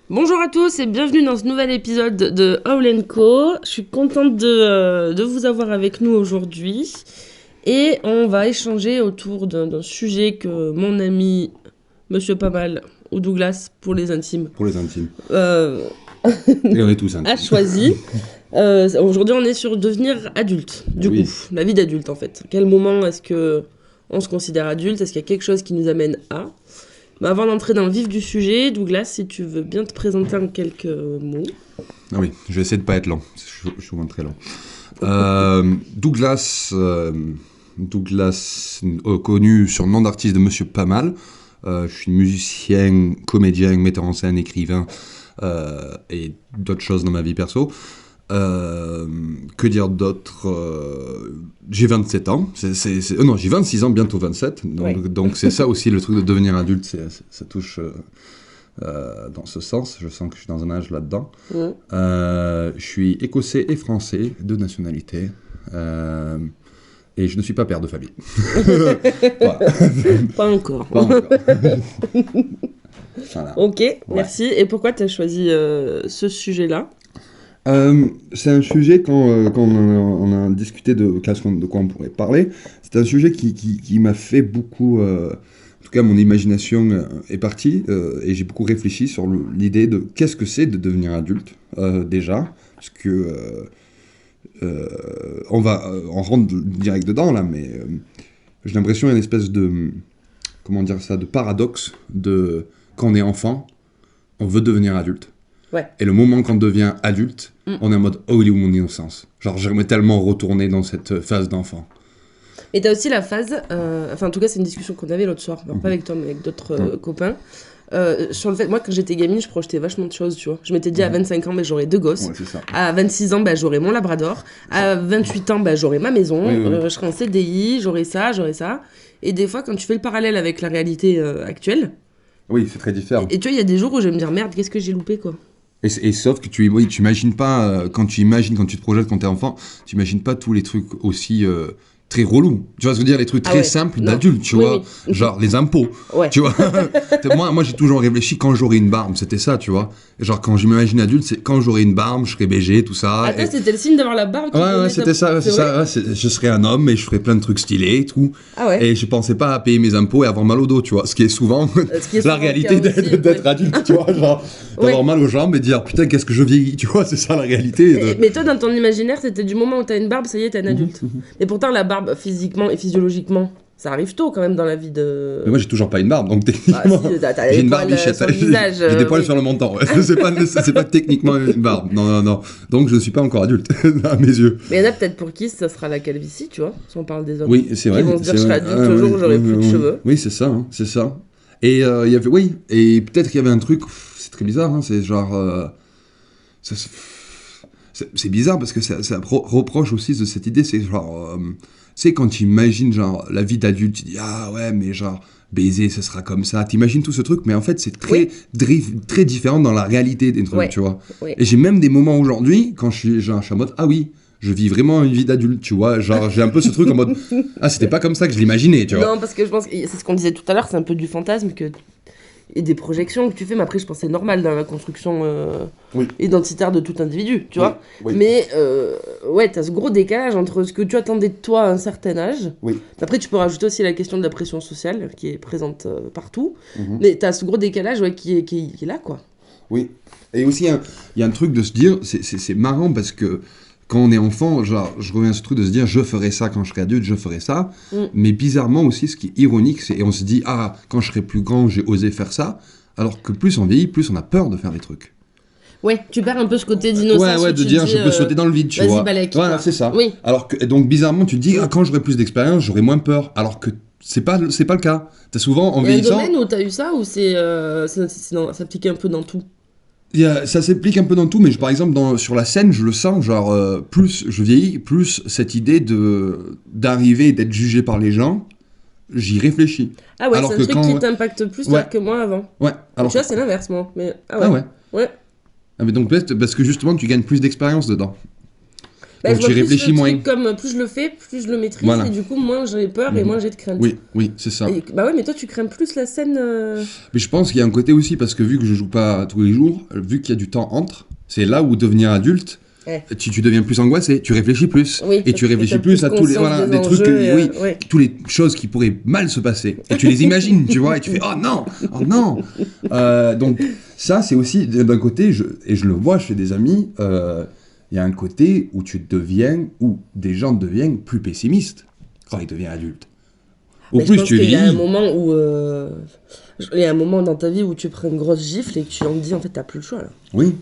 Bonjour à tous et bienvenue dans ce nouvel épisode de Howl Co. Je suis contente de vous avoir avec nous aujourd'hui et on va échanger autour d'un sujet que mon ami Monsieur Pamal ou Douglas pour les intimes Pour les intimes. euh, Et on est tous intimes. a choisi. Aujourd'hui on est sur devenir adulte, du Oui. coup, la vie d'adulte en fait. À quel moment est-ce que on se considère adulte? Est-ce qu'il y a quelque chose qui nous amène à... Mais avant d'entrer dans le vif du sujet, Douglas, si tu veux bien te présenter en quelques mots. Ah oui, je vais essayer de pas être lent. Je suis souvent très lent. Douglas, connu sur le nom d'artiste de Monsieur Pas Mal. Je suis musicien, comédien, metteur en scène, écrivain et d'autres choses dans ma vie perso. Que dire d'autre J'ai 27 ans. Non, j'ai 26 ans, bientôt 27. Donc c'est ça aussi le truc de devenir adulte. Ça touche dans ce sens. Je sens que je suis dans un âge là-dedans. Ouais. Je suis écossais et français de nationalité. Et je ne suis pas père de famille. Voilà. Pas encore. Pas encore. Voilà. Ok, merci. Et pourquoi tu as choisi ce sujet-là? C'est un sujet, quand on a discuté de quoi on pourrait parler, c'est un sujet qui m'a fait beaucoup... en tout cas, mon imagination est partie, et j'ai beaucoup réfléchi sur l'idée de qu'est-ce que c'est de devenir adulte, déjà, parce que on rentre direct dedans, là, mais j'ai l'impression qu'il y a une espèce de... Comment dire ça? De paradoxe de... Quand on est enfant, on veut devenir adulte. Ouais. Et le moment qu'on devient adulte, on est en mode « Oh, il est où mon innocence ?» Genre, j'aimerais tellement retourner dans cette phase d'enfant. Et tu as aussi la phase, enfin en tout cas c'est une discussion qu'on avait l'autre soir, alors pas avec toi mais avec d'autres copains, sur le fait, moi quand j'étais gamine je projetais vachement de choses, tu vois. Je m'étais dit à 25 ans ben, j'aurais 2 gosses, Ouais, c'est ça. à 26 ans ben, j'aurais mon labrador, à 28 ans ben, j'aurais ma maison, Oui. je serais en CDI, j'aurais ça. Et des fois quand tu fais le parallèle avec la réalité actuelle, Oui, c'est très différent. et tu vois il y a des jours où je vais me dire merde qu'est-ce que j'ai loupé quoi. Et sauf que tu imagines pas, quand tu te projettes quand t'es enfant, tu imagines pas tous les trucs aussi très relous. Tu vois ce que je veux dire, les trucs très simples non. d'adultes, tu vois. Oui. Genre les impôts, Ouais. tu vois. moi j'ai toujours réfléchi quand j'aurai une barbe, c'était ça, tu vois. Genre quand je m'imagine adulte, c'est quand j'aurai une barbe, je serai BG, tout ça. Ah, toi, c'était le signe d'avoir la barbe qui Ouais, donnait c'était ça, C'est c'est vrai ça. Ouais, je serais un homme et je ferais plein de trucs stylés et tout. Ah ouais. Et je pensais pas à payer mes impôts et avoir mal au dos, tu vois. Ce qui est souvent Ce qui est la souvent réalité le cas aussi, d'être ouais. adulte, tu vois. Genre, d'avoir mal aux jambes et dire putain, qu'est-ce que je vieillis, tu vois. C'est ça la réalité. Mais toi, dans ton imaginaire, c'était du moment où t'as une barbe, ça y est, t'es un adulte. Et pourtant, la barbe, physiquement et physiologiquement, ça arrive tôt quand même dans la vie de... Mais moi, j'ai toujours pas une barbe, donc Bah, techniquement. si, t'as J'ai des une poils barbichette. sur le visage. J'ai des poils Oui. sur le menton. Ouais. C'est pas techniquement une barbe. Non. Donc, je ne suis pas encore adulte, à mes yeux. Mais il y en a peut-être pour qui ça sera la calvitie, tu vois, si on parle des hommes. Oui, c'est vrai. Ils vont se dire, c'est je serai vrai. adulte le jour où j'aurai plus de oui. cheveux. Oui, c'est ça, hein, c'est ça. Et il y avait, oui, et peut-être qu'il y avait un truc, c'est très bizarre, hein, c'est genre, ça, c'est bizarre parce que ça reproche aussi de cette idée, c'est genre, tu sais, quand tu imagines genre la vie d'adulte, tu dis ah ouais, mais genre baiser, ça sera comme ça, t'imagines tout ce truc, mais en fait c'est très différent dans la réalité des trucs, Ouais. tu vois. Ouais. Et j'ai même des moments aujourd'hui quand je suis en mode ah oui. Je vis vraiment une vie d'adulte, tu vois. Genre, j'ai un peu ce truc en mode ah, c'était pas comme ça que je l'imaginais, tu vois. Non, parce que je pense que c'est ce qu'on disait tout à l'heure, c'est un peu du fantasme que... et des projections que tu fais, mais après je pense que c'est normal dans la construction Oui. identitaire de tout individu, tu vois. Oui. Mais ouais, t'as ce gros décalage entre ce que tu attendais de toi à un certain âge. Oui. Après, tu peux rajouter aussi la question de la pression sociale qui est présente partout. Mhm. Mais t'as ce gros décalage ouais, qui est là, quoi. Oui. Et aussi, il y a un truc de se dire, c'est marrant parce que quand on est enfant, genre, je reviens à ce truc de se dire, je ferai ça quand je serai adulte, je ferai ça. Mais bizarrement aussi, ce qui est ironique, c'est, et on se dit, ah, quand je serai plus grand, j'ai osé faire ça. Alors que plus on vieillit, plus on a peur de faire des trucs. Ouais, tu perds un peu ce côté d'innocence. Ouais, où de tu dire, dis, je peux sauter dans le vide, tu vas-y, vois. balèque, Voilà, quoi. c'est ça. Oui. Alors que, et donc, bizarrement, tu te dis, ah, quand j'aurai plus d'expérience, j'aurai moins peur. Alors que c'est pas le cas. T'as souvent, en Il y a un vieillissant... domaine où t'as eu ça, ou ça s'applique un peu dans tout? Ça s'applique un peu dans tout, mais par exemple, sur la scène, je le sens, genre, plus je vieillis, plus cette idée d'arriver et d'être jugé par les gens, j'y réfléchis. Ah ouais, Alors c'est un que truc quand- qui t'impacte plus Ouais. que moi avant. Ouais, alors Tu vois, c'est l'inverse, moi. Mais... Ah ouais. Ah ouais. Ouais. Ah, mais donc, peut-être parce que justement, tu gagnes plus d'expérience dedans. Bah, Donc je tu vois plus réfléchis le moins. truc comme plus je le fais, plus je le maîtrise, Voilà. et du coup, moins j'ai peur et moins j'ai de crainte. Oui, oui, c'est ça. Bah ouais, mais toi, tu crains plus la scène. Mais je pense qu'il y a un côté aussi, parce que vu que je joue pas tous les jours, vu qu'il y a du temps entre, c'est là où devenir adulte, Ouais. tu deviens plus angoissé, tu réfléchis plus. Oui, Et tu réfléchis t'as plus à tous les, conscience voilà, des des trucs, enjeux oui, ouais. toutes les choses qui pourraient mal se passer. Et tu les imagines, tu vois, et tu fais, oh non, oh non. Donc ça, c'est aussi, d'un côté, et je le vois chez des amis, il y a un côté où où des gens deviennent plus pessimistes quand ils deviennent adultes. Au Mais je plus pense tu qu'il y a un vieillis. moment où. Il y a un moment dans ta vie où tu prends une grosse gifle et que tu en dis en fait, t'as plus le choix là. Oui.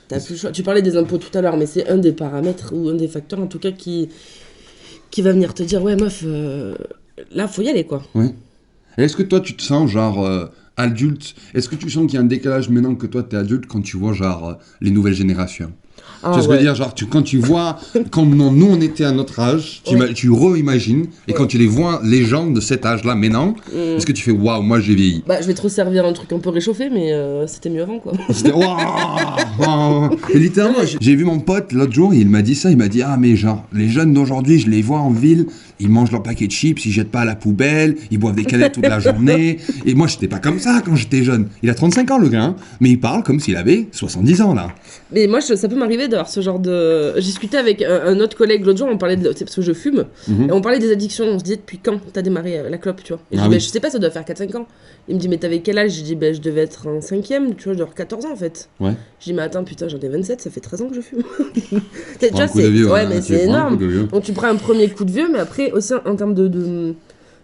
T'as plus le choix. Tu parlais des impôts tout à l'heure, mais c'est un des paramètres ou un des facteurs en tout cas qui va venir te dire ouais meuf, là faut y aller quoi. Oui. Et est-ce que toi, tu te sens genre adulte? Est-ce que tu sens qu'il y a un décalage maintenant que toi, t'es adulte quand tu vois genre les nouvelles générations? Tu vois ce que je veux dire? Genre, quand tu vois, quand nous on était à notre âge, tu re-imagines, et quand tu les vois, les gens de cet âge-là maintenant, est-ce que tu fais waouh, moi j'ai vieilli? Bah, je vais te resservir un truc un peu réchauffé, mais c'était mieux avant quoi. C'était waouh! Et littéralement, j'ai vu mon pote l'autre jour, il m'a dit ça, il m'a dit ah, mais genre, les jeunes d'aujourd'hui, je les vois en ville, ils mangent leur paquet de chips, ils jettent pas à la poubelle, ils boivent des canettes toute la journée, et moi j'étais pas comme ça quand j'étais jeune. Il a 35 ans le gars, hein, mais il parle comme s'il avait 70 ans là. Mais moi, ça peut m'arriver d'avoir ce genre de. J'ai discuté avec un autre collègue l'autre jour, on parlait c'est parce que je fume, et on parlait des addictions. On se disait depuis quand t'as démarré la clope, tu vois. Et je dis, mais je sais pas, ça doit faire 4-5 ans. Il me dit, mais t'avais quel âge? Je dis, je devais être en 5ème, tu vois, genre 14 ans en fait. Ouais. Je dis, mais attends, putain, j'en ai 27, ça fait 13 ans que je fume. Tu vois, c'est vieux, ouais, hein, mais c'est énorme. Donc tu prends un premier coup de vieux, mais après, aussi en termes de.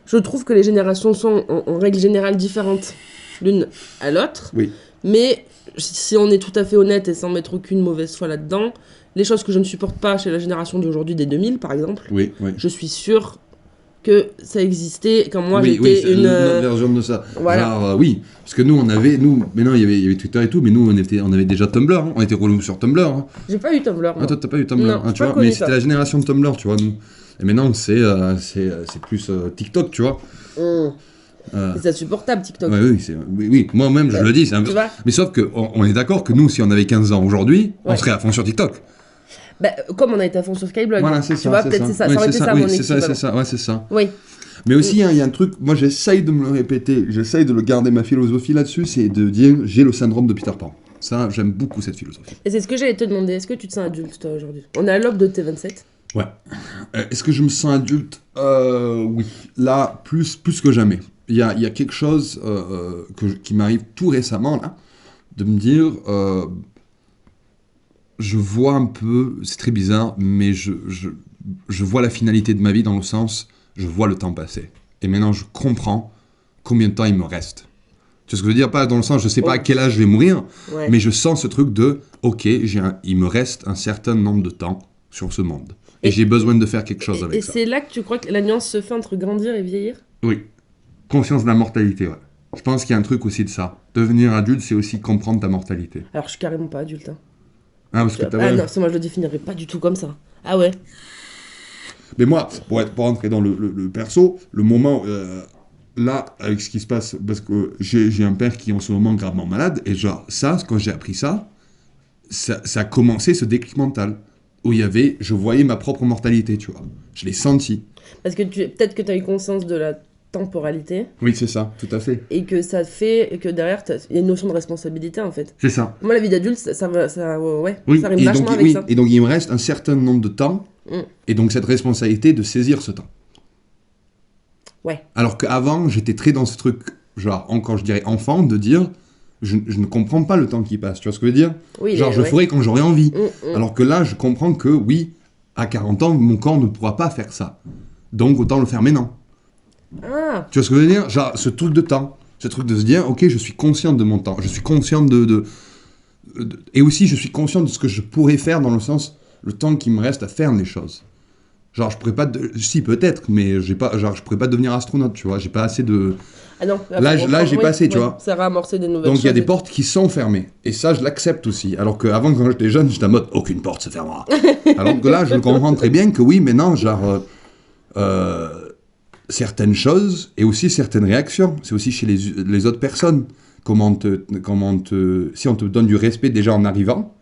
Je trouve que les générations sont en règle générale différentes l'une à l'autre. Oui. Mais si on est tout à fait honnête et sans mettre aucune mauvaise foi là-dedans, les choses que je ne supporte pas chez la génération d'aujourd'hui, des 2000 par exemple, oui. je suis sûre que ça existait quand moi oui, j'étais une autre version de ça. Voilà. Genre oui, parce que nous maintenant il y avait Twitter et tout, mais nous on avait déjà Tumblr, hein. On était relou sur Tumblr. Hein. J'ai pas eu Tumblr. Ah, toi t'as pas eu Tumblr, non, hein, tu vois, mais c'était la génération de Tumblr, tu vois, nous. Et maintenant c'est plus TikTok, tu vois. C'est insupportable TikTok. Oui, moi-même je le dis, c'est un peu. Mais sauf que on est d'accord que nous, si on avait 15 ans aujourd'hui, on serait à fond sur TikTok. Bah, comme on a été à fond sur Skyblog. Voilà, c'est ça. Tu vois, peut-être c'est ça. Ça aurait été ça mon équivalent. C'est ça. Oui. Mais aussi, il y a un truc, moi j'essaye de me le répéter, j'essaye de le garder, ma philosophie là-dessus, c'est de dire j'ai le syndrome de Peter Pan. Ça, j'aime beaucoup cette philosophie. Et c'est ce que j'allais te demander, est-ce que tu te sens adulte toi aujourd'hui? On est à l'aube de tes 27. Ouais. Est-ce que je me sens adulte? Oui. Là, plus que jamais. Il y a quelque chose qui m'arrive tout récemment, là, de me dire, je vois un peu, c'est très bizarre, mais je vois la finalité de ma vie dans le sens, je vois le temps passer. Et maintenant, je comprends combien de temps il me reste. Tu vois ce que je veux dire? Pas dans le sens, je sais pas à quel âge je vais mourir, mais je sens ce truc de, ok, il me reste un certain nombre de temps sur ce monde. Et j'ai besoin de faire quelque chose avec ça. Et c'est là que tu crois que la nuance se fait entre grandir et vieillir? Oui. Conscience de la mortalité, ouais. Je pense qu'il y a un truc aussi de ça. Devenir adulte, c'est aussi comprendre ta mortalité. Alors, je suis carrément pas adulte. Hein. Ah, parce que t'as... Ah non, moi je le définirais pas du tout comme ça. Ah ouais. Mais moi, pour rentrer dans le perso, le moment... là, avec ce qui se passe, parce que j'ai un père qui est en ce moment gravement malade, et genre, ça, quand j'ai appris ça a commencé ce déclic mental, où je voyais ma propre mortalité, tu vois. Je l'ai senti. Parce que peut-être que tu as eu conscience de la temporalité. Oui, c'est ça, tout à fait. Et que ça fait que derrière, il y a une notion de responsabilité, en fait. C'est ça. Moi, la vie d'adulte, ça rime vachement avec ça. Et donc, il me reste un certain nombre de temps, et donc cette responsabilité de saisir ce temps. Ouais. Alors qu'avant, j'étais très dans ce truc, genre, encore je dirais enfant, de dire, je ne comprends pas le temps qui passe, tu vois ce que je veux dire? Oui, genre, je ferai quand j'aurai envie. Alors que là, je comprends que, oui, à 40 ans, mon corps ne pourra pas faire ça. Donc, autant le faire maintenant. Ah. Tu vois ce que je veux dire? Genre, ce truc de temps. Ce truc de se dire, ok, je suis conscient de mon temps. Je suis conscient et aussi, je suis conscient de ce que je pourrais faire dans le sens, le temps qui me reste à faire les choses. Genre, je pourrais pas... Si, peut-être, mais je pourrais pas devenir astronaute, tu vois. J'ai pas assez de... Ah non. Là j'ai pas assez, tu vois. Ça va amorcer des nouvelles Donc, choses. il y a des portes qui sont fermées. Et ça, je l'accepte aussi. Alors qu'avant, quand j'étais jeune, j'étais en mode, aucune porte se fermera. Alors que là, je comprends très bien que oui, maintenant, genre... certaines choses et aussi certaines réactions. C'est aussi chez les autres personnes. Si on te donne du respect déjà en arrivant,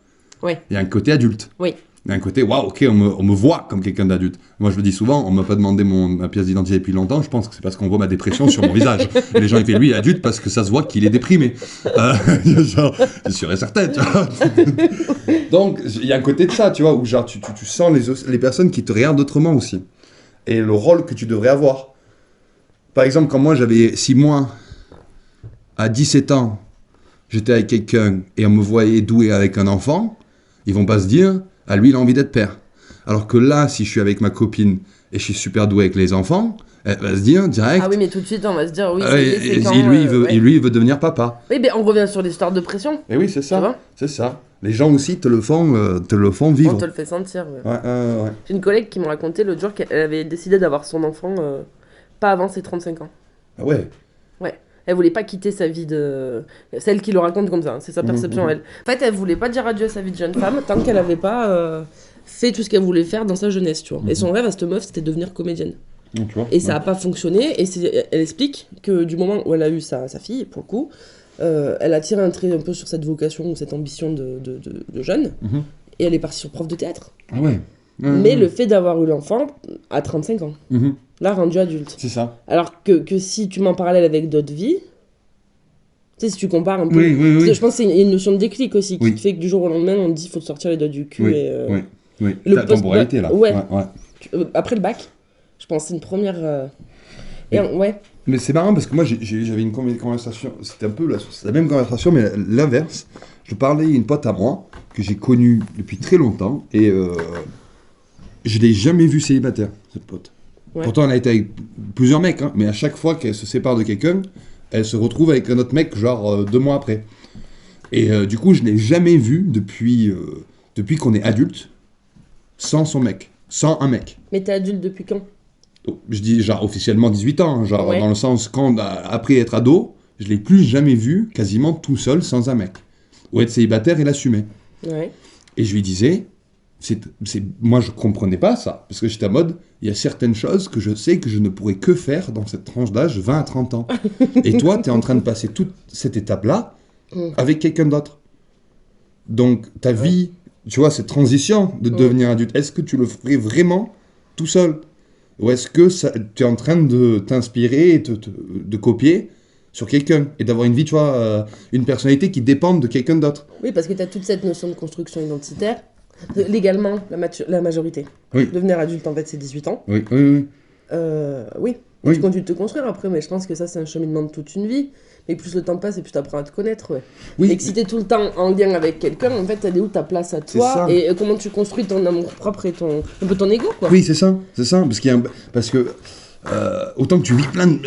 il y a un côté adulte. Oui. Il y a un côté, waouh, ok, on me voit comme quelqu'un d'adulte. Moi, je le dis souvent, on m'a pas demandé ma pièce d'identité depuis longtemps, je pense que c'est parce qu'on voit ma dépression sur mon visage. Et les gens, ils font, lui, il est adulte parce que ça se voit qu'il est déprimé. Genre, c'est sûr et certain, tu vois. Donc, il y a un côté de ça, tu vois, où genre, tu sens les personnes qui te regardent autrement aussi. Et le rôle que tu devrais avoir. Par exemple, quand moi, j'avais 6 mois, à 17 ans, j'étais avec quelqu'un et on me voyait doué avec un enfant, ils vont pas se dire, ah lui il a envie d'être père. Alors que là, si je suis avec ma copine et je suis super doué avec les enfants, elle va se dire direct. Ah oui, mais tout de suite on va se dire, oui, c'est quand, lui il veut devenir papa. Oui, mais on revient sur l'histoire de pression. Et oui, c'est ça. C'est ça. Les gens aussi te le font vivre. On te le fait sentir. Ouais. J'ai une collègue qui me racontait l'autre jour qu'elle avait décidé d'avoir son enfant pas avant ses 35 ans. Ah ouais. Ouais. Elle voulait pas quitter sa vie de... Celle qui le raconte comme ça, hein. C'est sa perception, elle. En fait, elle voulait pas dire adieu à sa vie de jeune femme tant qu'elle avait pas fait tout ce qu'elle voulait faire dans sa jeunesse, tu vois. Et son rêve à cette meuf, c'était de devenir comédienne. Tu vois, et ça a pas fonctionné, et elle explique que du moment où elle a eu sa fille, pour le coup, elle a tiré un trait un peu sur cette vocation, cette ambition de jeune, et elle est partie sur prof de théâtre. Ah ouais. Mais le fait d'avoir eu l'enfant à 35 ans, là, rendu adulte. C'est ça. Alors que si tu m'en parallèles avec d'autres vies, tu sais, si tu compares un peu... Oui. Je pense que c'est une notion de déclic aussi, qui fait que du jour au lendemain, on te dit qu'il faut te sortir les doigts du cul. Oui. La temporalité, là. Ouais. Après le bac, je pense que c'est une première... Mais c'est marrant parce que moi, j'avais une conversation, c'était un peu la même conversation, mais l'inverse. Je parlais à une pote à moi, que j'ai connue depuis très longtemps, et je l'ai jamais vue célibataire, cette pote. Ouais. Pourtant, elle a été avec plusieurs mecs, hein, mais à chaque fois qu'elle se sépare de quelqu'un, elle se retrouve avec un autre mec, genre 2 mois après. Et du coup, je l'ai jamais vue depuis qu'on est adulte, sans son mec, sans un mec. Mais t'es adulte depuis quand ? Je dis genre officiellement 18 ans, genre dans le sens quand après être ado, je l'ai plus jamais vu quasiment tout seul sans un mec. Ou être célibataire et l'assumer. Ouais. Et je lui disais, moi je comprenais pas ça, parce que j'étais en mode, il y a certaines choses que je sais que je ne pourrais que faire dans cette tranche d'âge 20 à 30 ans. Et toi, tu es en train de passer toute cette étape-là avec quelqu'un d'autre. Donc ta vie, tu vois, cette transition de devenir adulte, est-ce que tu le ferais vraiment tout seul ? Ou est-ce que tu es en train de t'inspirer et de copier sur quelqu'un et d'avoir une vie, tu vois, une personnalité qui dépend de quelqu'un d'autre ? Oui, parce que tu as toute cette notion de construction identitaire. Légalement, la majorité. Oui. Devenir adulte, en fait, c'est 18 ans. Oui. Oui. Tu continues de te construire après, mais je pense que ça, c'est un cheminement de toute une vie. Et plus le temps passe et plus tu apprends à te connaître. Ouais. Oui. Et que si tu es tout le temps en lien avec quelqu'un, en fait, elle est où ta place à toi et comment tu construis ton amour propre et un peu ton ego, quoi. Oui, c'est ça. Parce que autant que tu vis plein de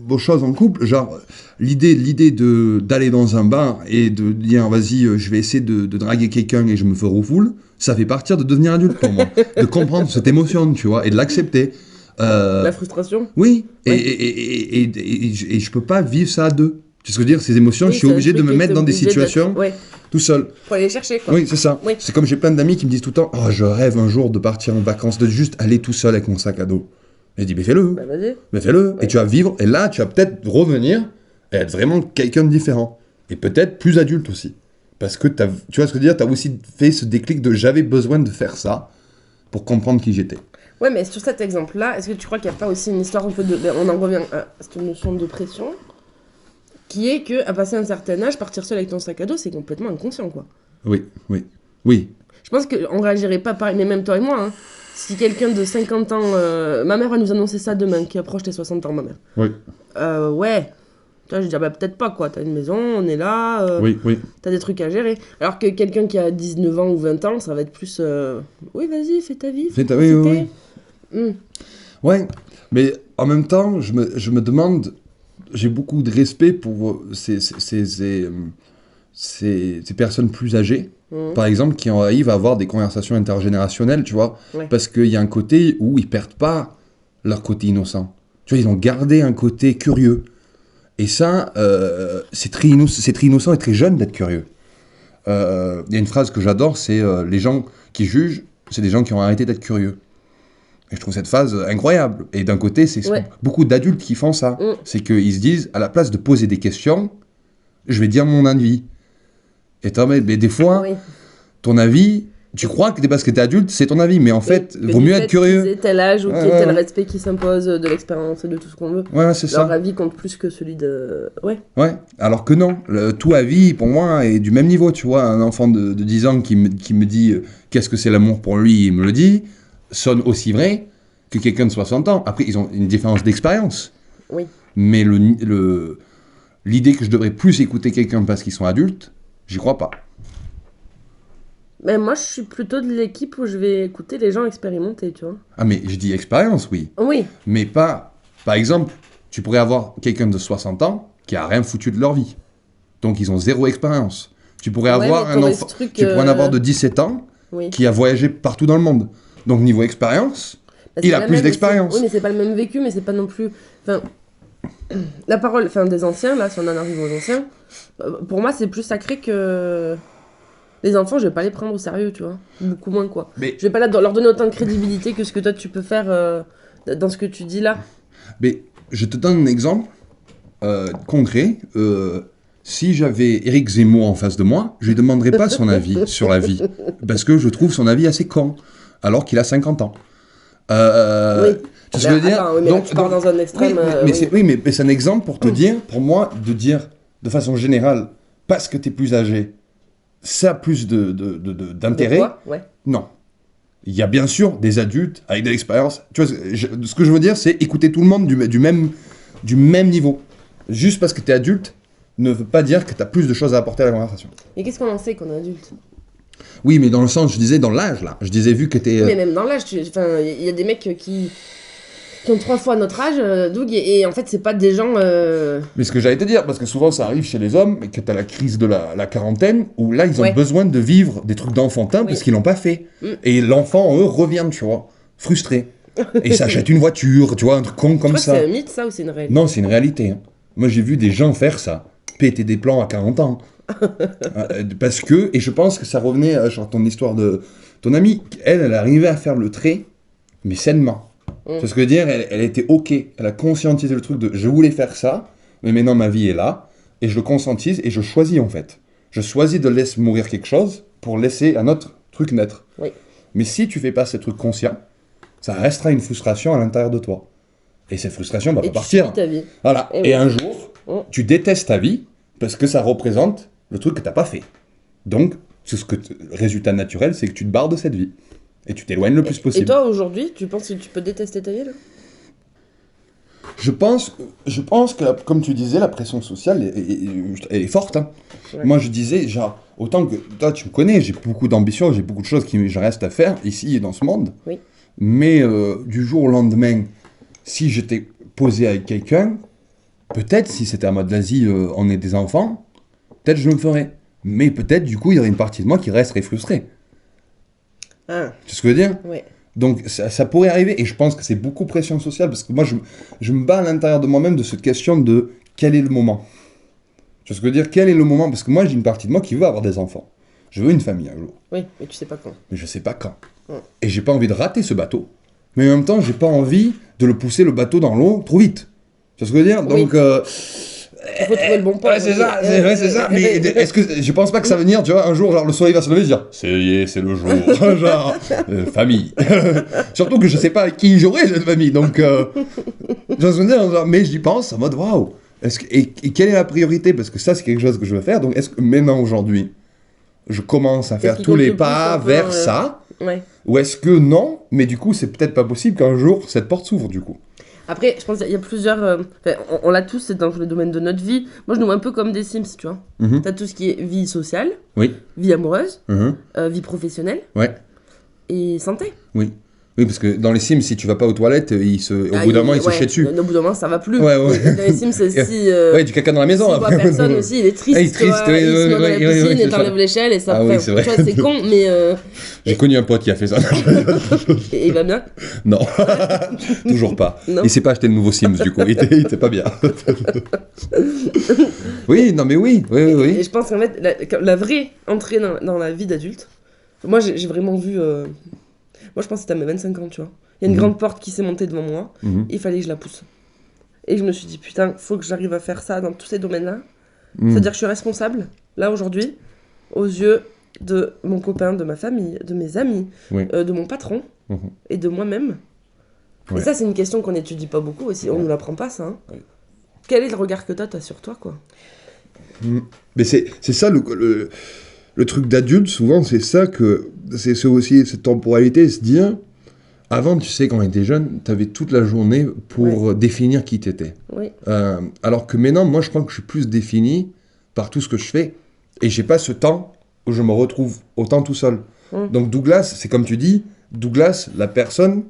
beaux choses en couple, genre l'idée d'aller dans un bar et de dire vas-y, je vais essayer de draguer quelqu'un et je me fais refoule, ça fait partir de devenir adulte pour moi. De comprendre cette émotion, tu vois, et de l'accepter. La frustration. Oui, ouais. Et je peux pas vivre ça à deux. Tu sais ce que je veux dire, ces émotions, je suis obligé de me mettre dans des situations tout seul. Faut aller les chercher, quoi. Oui, c'est ça. Oui. C'est comme j'ai plein d'amis qui me disent tout le temps, oh, je rêve un jour de partir en vacances, de juste aller tout seul avec mon sac à dos. Et je dis, mais fais-le. Vas-y. Mais fais-le. Ouais. Et tu vas vivre, et là, tu vas peut-être revenir et être vraiment quelqu'un de différent. Et peut-être plus adulte aussi. Parce que tu vois ce que je veux dire, t'as aussi fait ce déclic de j'avais besoin de faire ça pour comprendre qui j'étais. Ouais, mais sur cet exemple-là, est-ce que tu crois qu'il n'y a pas aussi une histoire un peu de... On en revient à cette notion de pression, qui est qu'à passer un certain âge, partir seul avec ton sac à dos, c'est complètement inconscient, quoi. Oui. Je pense qu'on réagirait pas pareil, mais même toi et moi, hein, si quelqu'un de 50 ans... Ma mère va nous annoncer ça demain, qui approche les 60 ans, ma mère. Oui. Ouais. Toi, je dis, bah peut-être pas, quoi. T'as une maison, on est là, oui. T'as des trucs à gérer. Alors que quelqu'un qui a 19 ans ou 20 ans, ça va être plus... Oui, vas-y, fais ta vie. Oui. Ouais, mais en même temps, je me demande, j'ai beaucoup de respect pour ces personnes plus âgées, par exemple, qui arrivent à avoir des conversations intergénérationnelles, tu vois, parce qu'il y a un côté où ils perdent pas leur côté innocent. Tu vois, ils ont gardé un côté curieux. Et ça, c'est très innocent et très jeune d'être curieux. Il y a une phrase que j'adore, c'est les gens qui jugent, c'est des gens qui ont arrêté d'être curieux. Et je trouve cette phase incroyable. Et d'un côté, c'est beaucoup d'adultes qui font ça. C'est qu'ils se disent, à la place de poser des questions, je vais dire mon avis. Et mais des fois, ton avis, tu crois que parce que t'es adulte, c'est ton avis, mais en fait, Mais vaut du mieux fait être curieux. qu'ils aient tel âge ou Ouais, qu'il y ait tel ouais. respect qui s'impose de l'expérience et de tout ce qu'on veut. Ouais, c'est Leur ça. avis compte plus que celui de... Ouais. Ouais, alors que non, tout avis, pour moi, est du même niveau, tu vois. Un enfant de 10 ans qui me dit qu'est-ce que c'est l'amour pour lui, il me le dit, sonne aussi vrai que quelqu'un de 60 ans. Après, ils ont une différence d'expérience. Oui. Mais l'idée que je devrais plus écouter quelqu'un parce qu'ils sont adultes, j'y crois pas. Mais moi, je suis plutôt de l'équipe où je vais écouter les gens expérimenter, tu vois. Ah, mais je dis expérience, oui. Oui. Mais pas... Par exemple, tu pourrais avoir quelqu'un de 60 ans qui a rien foutu de leur vie. Donc, ils ont zéro expérience. Tu pourrais Ouais, avoir mais un t'aurais enfant... ce truc, Tu pourrais en avoir de 17 ans Oui. qui a voyagé partout dans le monde. Donc, niveau expérience, Bah, c'est il a pas plus même- d'expérience. Oui, mais c'est pas le même vécu, mais c'est pas non plus... Enfin, la parole des anciens, là, si on en arrive aux anciens, pour moi, c'est plus sacré que... Les enfants, je vais pas les prendre au sérieux, tu vois. Beaucoup moins, quoi. Mais, Je vais pas leur donner autant de crédibilité que ce que toi, tu peux faire dans ce que tu dis là. mais je te donne un exemple concret. Si j'avais Éric Zemmour en face de moi, je lui demanderais pas son avis sur la vie. Parce que je trouve son avis assez con, alors qu'il a 50 ans. Oui. Tu sais ce que je veux dire? Attends, oui, mais là, tu pars dans un extrême... Oui, mais c'est un exemple pour te dire, pour moi, de dire de façon générale, parce que tu es plus âgé, ça a plus d'intérêt. De quoi Ouais. Non. Il y a bien sûr des adultes avec de l'expérience. Tu vois, ce que je veux dire, c'est écouter tout le monde du même niveau. Juste parce que tu es adulte ne veut pas dire que tu as plus de choses à apporter à la conversation. Et qu'est-ce qu'on en sait qu'on est adulte Oui, mais dans le sens, je disais dans l'âge, là. Je disais, vu que tu es... Mais même dans l'âge, il y a des mecs qui ont 3 fois notre âge, Doug, et en fait, c'est pas des gens... Mais ce que j'allais te dire, parce que souvent ça arrive chez les hommes, et que tu as la crise de la quarantaine, où là ils ont Ouais. besoin de vivre des trucs d'enfantin Oui. parce qu'ils l'ont pas fait. Mm. Et l'enfant, eux, revient, tu vois, frustré. Et il s'achète une voiture, tu vois, un truc con Tu comme crois que ça. c'est un mythe, ça, ou c'est une réalité? Non, c'est une réalité. Hein. Moi j'ai vu des gens faire ça, péter des plans à 40 ans. Parce que, et je pense que ça revenait à genre, ton histoire de ton amie, elle arrivait à faire le trait, mais sainement. C'est ce que je veux dire, elle était ok, elle a conscientisé le truc de je voulais faire ça, mais maintenant ma vie est là, et je le conscientise et je choisis en fait. Je choisis de laisser mourir quelque chose pour laisser un autre truc naître. Oui. Mais si tu fais pas ce truc conscient, ça restera une frustration à l'intérieur de toi. Et cette frustration va Et pas tu partir. subis ta vie. Voilà. Eh Et oui. un jour, tu détestes ta vie parce que ça représente le truc que t'as pas fait. Donc, le résultat naturel, c'est que tu te barres de cette vie. Et tu t'éloignes le plus Et possible. toi, aujourd'hui, tu penses que tu peux détester ta vie, là? Je pense que, comme tu disais, la pression sociale elle est forte. Hein. Ouais. Moi, je disais, genre, autant que toi, tu me connais, j'ai beaucoup d'ambition, j'ai beaucoup de choses qui je reste à faire ici et dans ce monde. Oui. Mais du jour au lendemain, si j'étais posé avec quelqu'un, peut-être, si c'était à mode d'Asie, on est des enfants, peut-être je le ferais. Mais peut-être, du coup, il y aurait une partie de moi qui resterait frustrée. Ah, Tu sais ce que je veux dire? ouais. Donc ça pourrait arriver, et je pense que c'est beaucoup pression sociale, parce que moi je me bats à l'intérieur de moi-même de cette question de quel est le moment. Tu vois ce que je veux dire? Quel est le moment? Parce que moi j'ai une partie de moi qui veut avoir des enfants. Je veux une famille un jour, Oui, mais tu sais pas quand. mais je sais pas quand. Ouais. Et j'ai pas envie de rater ce bateau, mais en même temps j'ai pas envie de le pousser le bateau dans l'eau trop vite. Tu vois ce que je veux dire? Oui. Donc Il faut trouver le bon point. ouais, c'est ça, c'est ça. Mais est-ce que je pense pas que ça va venir, tu vois, un jour, genre le soleil va se lever et se dire, ça y est, c'est le jour, genre famille. Surtout que je sais pas avec qui j'aurai cette famille, donc je me dire, genre, mais j'y pense en mode waouh. Et quelle est la priorité? Parce que ça, c'est quelque chose que je veux faire. Donc, est-ce que maintenant aujourd'hui, je commence à faire qui tous compte les le plus, pas un peu, vers ça, Ouais. ou est-ce que non? Mais du coup, c'est peut-être pas possible qu'un jour cette porte s'ouvre du coup. Après, je pense qu'il y a plusieurs... enfin, on l'a tous, c'est dans tous les domaines de notre vie. Moi, je nous vois un peu comme des Sims, tu vois. Mhm. T'as tout ce qui est vie sociale, Oui. vie amoureuse, Mhm. vie professionnelle Ouais. et santé. Oui. Oui, parce que dans les Sims, si tu vas pas aux toilettes, au Ah, bout d'un moment, ils se ouais, chient dessus. Au bout d'un moment, ça va plus. Ouais, ouais. Dans les Sims, c'est si... Ouais, du caca dans la maison s'il voit après. personne aussi, il est triste. Ah, il est triste, tu vois, oui, il se oui, met dans la oui, piscine oui, et c'est t'enlèves ça. l'échelle et ça... Ah oui, enfin, c'est vrai. tu vois, c'est con, mais... J'ai connu un pote qui a fait ça. et il va bien. Non, toujours pas. Non. Il s'est pas acheté le nouveau Sims du coup. Il était pas bien. Oui, non mais oui, oui, oui. Et je pense qu'en fait, la vraie entrée dans la vie d'adulte, moi j'ai vraiment vu. Moi je pense que c'était à mes 25 ans, tu vois. Il y a une Mhm. grande porte qui s'est montée devant moi, Mhm. il fallait que je la pousse. Et je me suis dit, putain, faut que j'arrive à faire ça dans tous ces domaines-là. Mhm. C'est-à-dire que je suis responsable, là aujourd'hui, aux yeux de mon copain, de ma famille, de mes amis, Oui. de mon patron Mhm. et de moi-même. Ouais. Et ça, c'est une question qu'on n'étudie pas beaucoup aussi. On Ouais. nous l'apprend pas, ça. Hein. Ouais. Quel est le regard que t'as sur toi, quoi? Mais c'est ça le truc d'adulte, souvent, c'est ça que. C'est aussi cette temporalité, se dire. Avant, tu sais, quand on était jeune, tu avais toute la journée pour définir qui t'étais. Oui. Alors que maintenant, moi, je crois que je suis plus défini par tout ce que je fais. Et j'ai pas ce temps où je me retrouve autant tout seul. Donc Douglas, c'est comme tu dis, Douglas, la personne,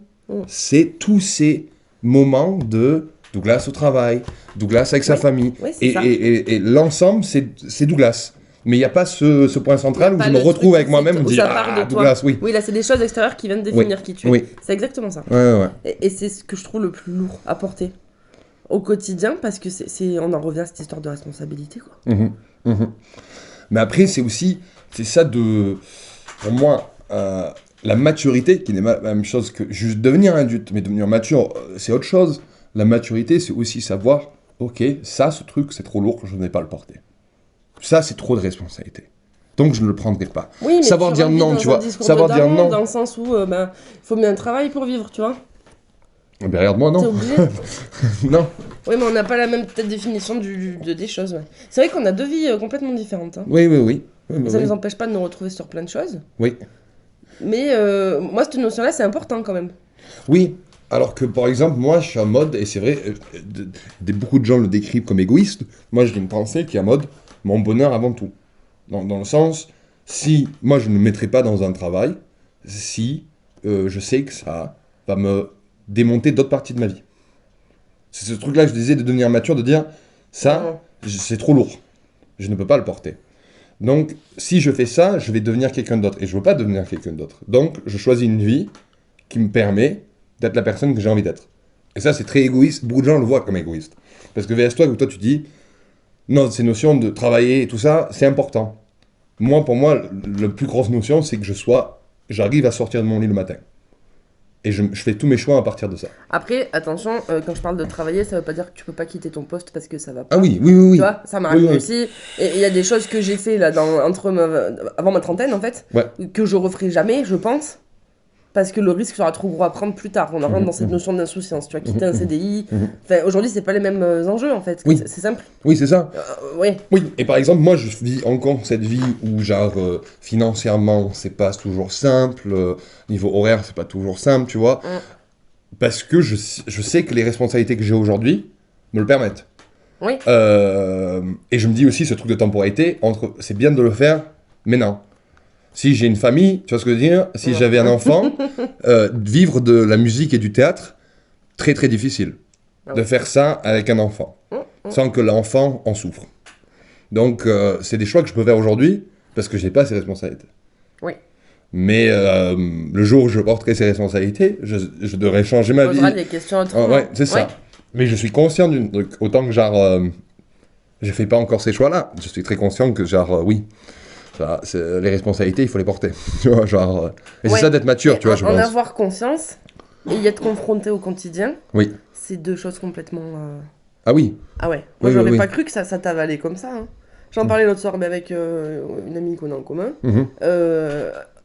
c'est tous ces moments de Douglas au travail, Douglas avec sa famille. Oui, c'est ça. Et l'ensemble, c'est Douglas. Mais il n'y a pas ce point central où je me retrouve avec moi-même et me dire ah, Douglas, oui. Oui, là, c'est des choses extérieures qui viennent définir qui tu es. Oui. C'est exactement ça. Ouais. Et c'est ce que je trouve le plus lourd à porter au quotidien, parce que on en revient à cette histoire de responsabilité, quoi. Mais après, c'est ça pour moi, la maturité, qui n'est pas la même chose que juste devenir adulte, mais devenir mature, c'est autre chose. La maturité, c'est aussi savoir, ok, ça, ce truc, c'est trop lourd, je ne vais pas le porter. Ça, c'est trop de responsabilité. Donc, je ne le prendrai pas. Oui, mais savoir dire non, tu vois. Savoir dire non. Dans le sens où il faut bien un travail pour vivre, tu vois. Eh bien, regarde-moi, non. T'es obligé. Non. Oui, mais on n'a pas la même peut-être définition des choses. Ouais. C'est vrai qu'on a deux vies complètement différentes. Hein. Oui. Ça ne nous empêche pas de nous retrouver sur plein de choses. Oui. Mais moi, cette notion-là, c'est important quand même. Oui. Alors que, par exemple, moi, je suis en mode, et c'est vrai, beaucoup de gens le décrivent comme égoïste. Moi, j'ai une pensée qui est en mode mon bonheur avant tout. Dans le sens, si moi, je ne me mettrai pas dans un travail, si je sais que ça va me démonter d'autres parties de ma vie. C'est ce truc-là que je disais de devenir mature, de dire ça, c'est trop lourd. Je ne peux pas le porter. Donc, si je fais ça, je vais devenir quelqu'un d'autre. Et je ne veux pas devenir quelqu'un d'autre. Donc, je choisis une vie qui me permet d'être la personne que j'ai envie d'être. Et ça, c'est très égoïste. Beaucoup de gens le voient comme égoïste. Parce que VS toi, tu dis, non, ces notions de travailler et tout ça, c'est important. Moi, pour moi, la plus grosse notion, c'est que j'arrive à sortir de mon lit le matin. Et je fais tous mes choix à partir de ça. Après, attention, quand je parle de travailler, ça veut pas dire que tu peux pas quitter ton poste parce que ça va pas. Ah oui. Tu vois, ça m'arrive aussi. Et il y a des choses que j'ai fait là, avant ma trentaine, en fait, que je referai jamais, je pense. Parce que le risque sera trop gros à prendre plus tard. On rentre dans cette notion d'insouciance. Tu vois, quitter un CDI. Enfin, aujourd'hui, c'est pas les mêmes enjeux, en fait. Oui. C'est simple. Oui, c'est ça. Oui. Et par exemple, moi, je vis encore cette vie où, financièrement, c'est pas toujours simple. Niveau horaire, c'est pas toujours simple, tu vois. Parce que je sais que les responsabilités que j'ai aujourd'hui me le permettent. Oui. Et je me dis aussi, ce truc de temporalité, c'est bien de le faire, mais non. Si j'ai une famille, tu vois ce que je veux dire? Si j'avais un enfant, vivre de la musique et du théâtre, très très difficile. De faire ça avec un enfant, sans que l'enfant en souffre. Donc, c'est des choix que je peux faire aujourd'hui, parce que je n'ai pas ces responsabilités. Oui. Mais le jour où je porterai ces responsabilités, je devrais changer ma vie. On posera des questions autrement. Ouais, c'est ça. Mais je suis conscient d'un truc. Autant que je fais pas encore ces choix-là. Je suis très conscient que oui. Les responsabilités, il faut les porter. Tu vois, et c'est ça d'être mature, tu vois, je pense. En avoir conscience et y être confronté au quotidien, c'est deux choses complètement... Ah oui. Ah ouais. Moi, j'aurais pas cru que ça t'avalait comme ça. Hein. J'en parlais l'autre soir avec une amie qu'on a en commun.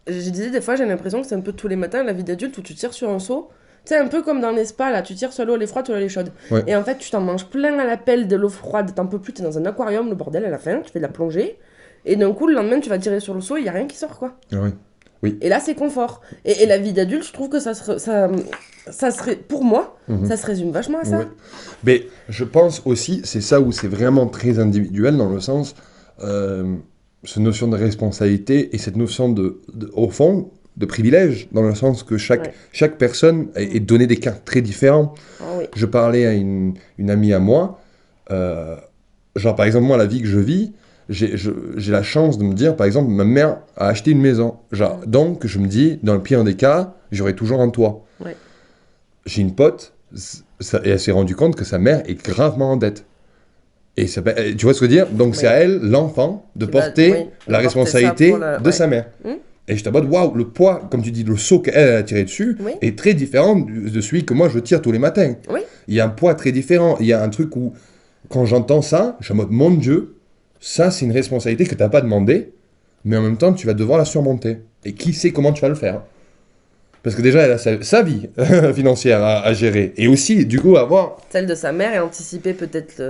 J'ai dit des fois, j'ai l'impression que c'est un peu tous les matins la vie d'adulte où tu tires sur un seau. Tu sais, un peu comme dans les spas, là, tu tires sur l'eau, elle est froide, tu l'eau, elle est chaude. Et en fait, tu t'en manges plein à la pelle de l'eau froide, t'en peux plus, t'es dans un aquarium, le bordel à la fin, tu fais de la plongée. Et d'un coup, le lendemain, tu vas tirer sur le seau et il n'y a rien qui sort, quoi. Oui. Et là, c'est confort. Et la vie d'adulte, je trouve que ça serait pour moi, ça se résume vachement à ça. Mais je pense aussi, c'est ça où c'est vraiment très individuel, dans le sens, cette notion de responsabilité et cette notion au fond, de privilège, dans le sens que chaque personne est donnée des cartes très différentes. Je parlais à une amie à moi, par exemple, moi, la vie que je vis, j'ai la chance de me dire, par exemple, ma mère a acheté une maison. Donc, je me dis, dans le pire des cas, j'aurai toujours un toit. J'ai une pote, et elle s'est rendue compte que sa mère est gravement en dette. Et tu vois ce que je veux dire? Donc, c'est à elle, l'enfant, de porter la responsabilité de sa mère. Et je t'aborde, waouh, le poids, comme tu dis, le seau qu'elle a tiré dessus est très différent de celui que moi je tire tous les matins. Il y a un poids très différent. Il y a un truc où, quand j'entends ça, je suis en mode, mon Dieu, ça c'est une responsabilité que tu n'as pas demandé. mais en même temps, tu vas devoir la surmonter. Et qui sait comment tu vas le faire? Parce que déjà, elle a sa vie financière à gérer. Et aussi, du coup, avoir... Celle de sa mère et anticiper peut-être...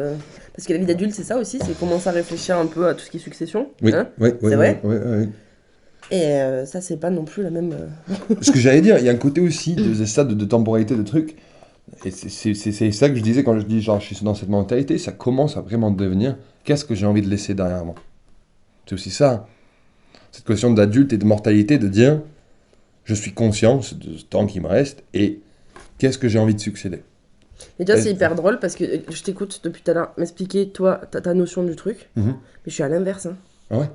Parce que la vie d'adulte, c'est ça aussi, c'est commencer à réfléchir un peu à tout ce qui est succession. Oui, Hein, oui, oui, c'est vrai. oui, oui, oui. Et ça, c'est pas non plus la même... Ce que j'allais dire, il y a un côté aussi de ça, de temporalité de trucs. Et c'est ça que je disais quand je dis, genre, je suis dans cette mentalité, ça commence à vraiment devenir, qu'est-ce que j'ai envie de laisser derrière moi? C'est aussi ça, cette question d'adulte et de mortalité, de dire, je suis conscient de ce temps qui me reste, et qu'est-ce que j'ai envie de succéder? Mais tu vois, c'est hyper drôle parce que je t'écoute depuis tout à l'heure m'expliquer, toi, ta notion du truc. Mhm. Mais je suis à l'inverse. Hein. Ah ouais?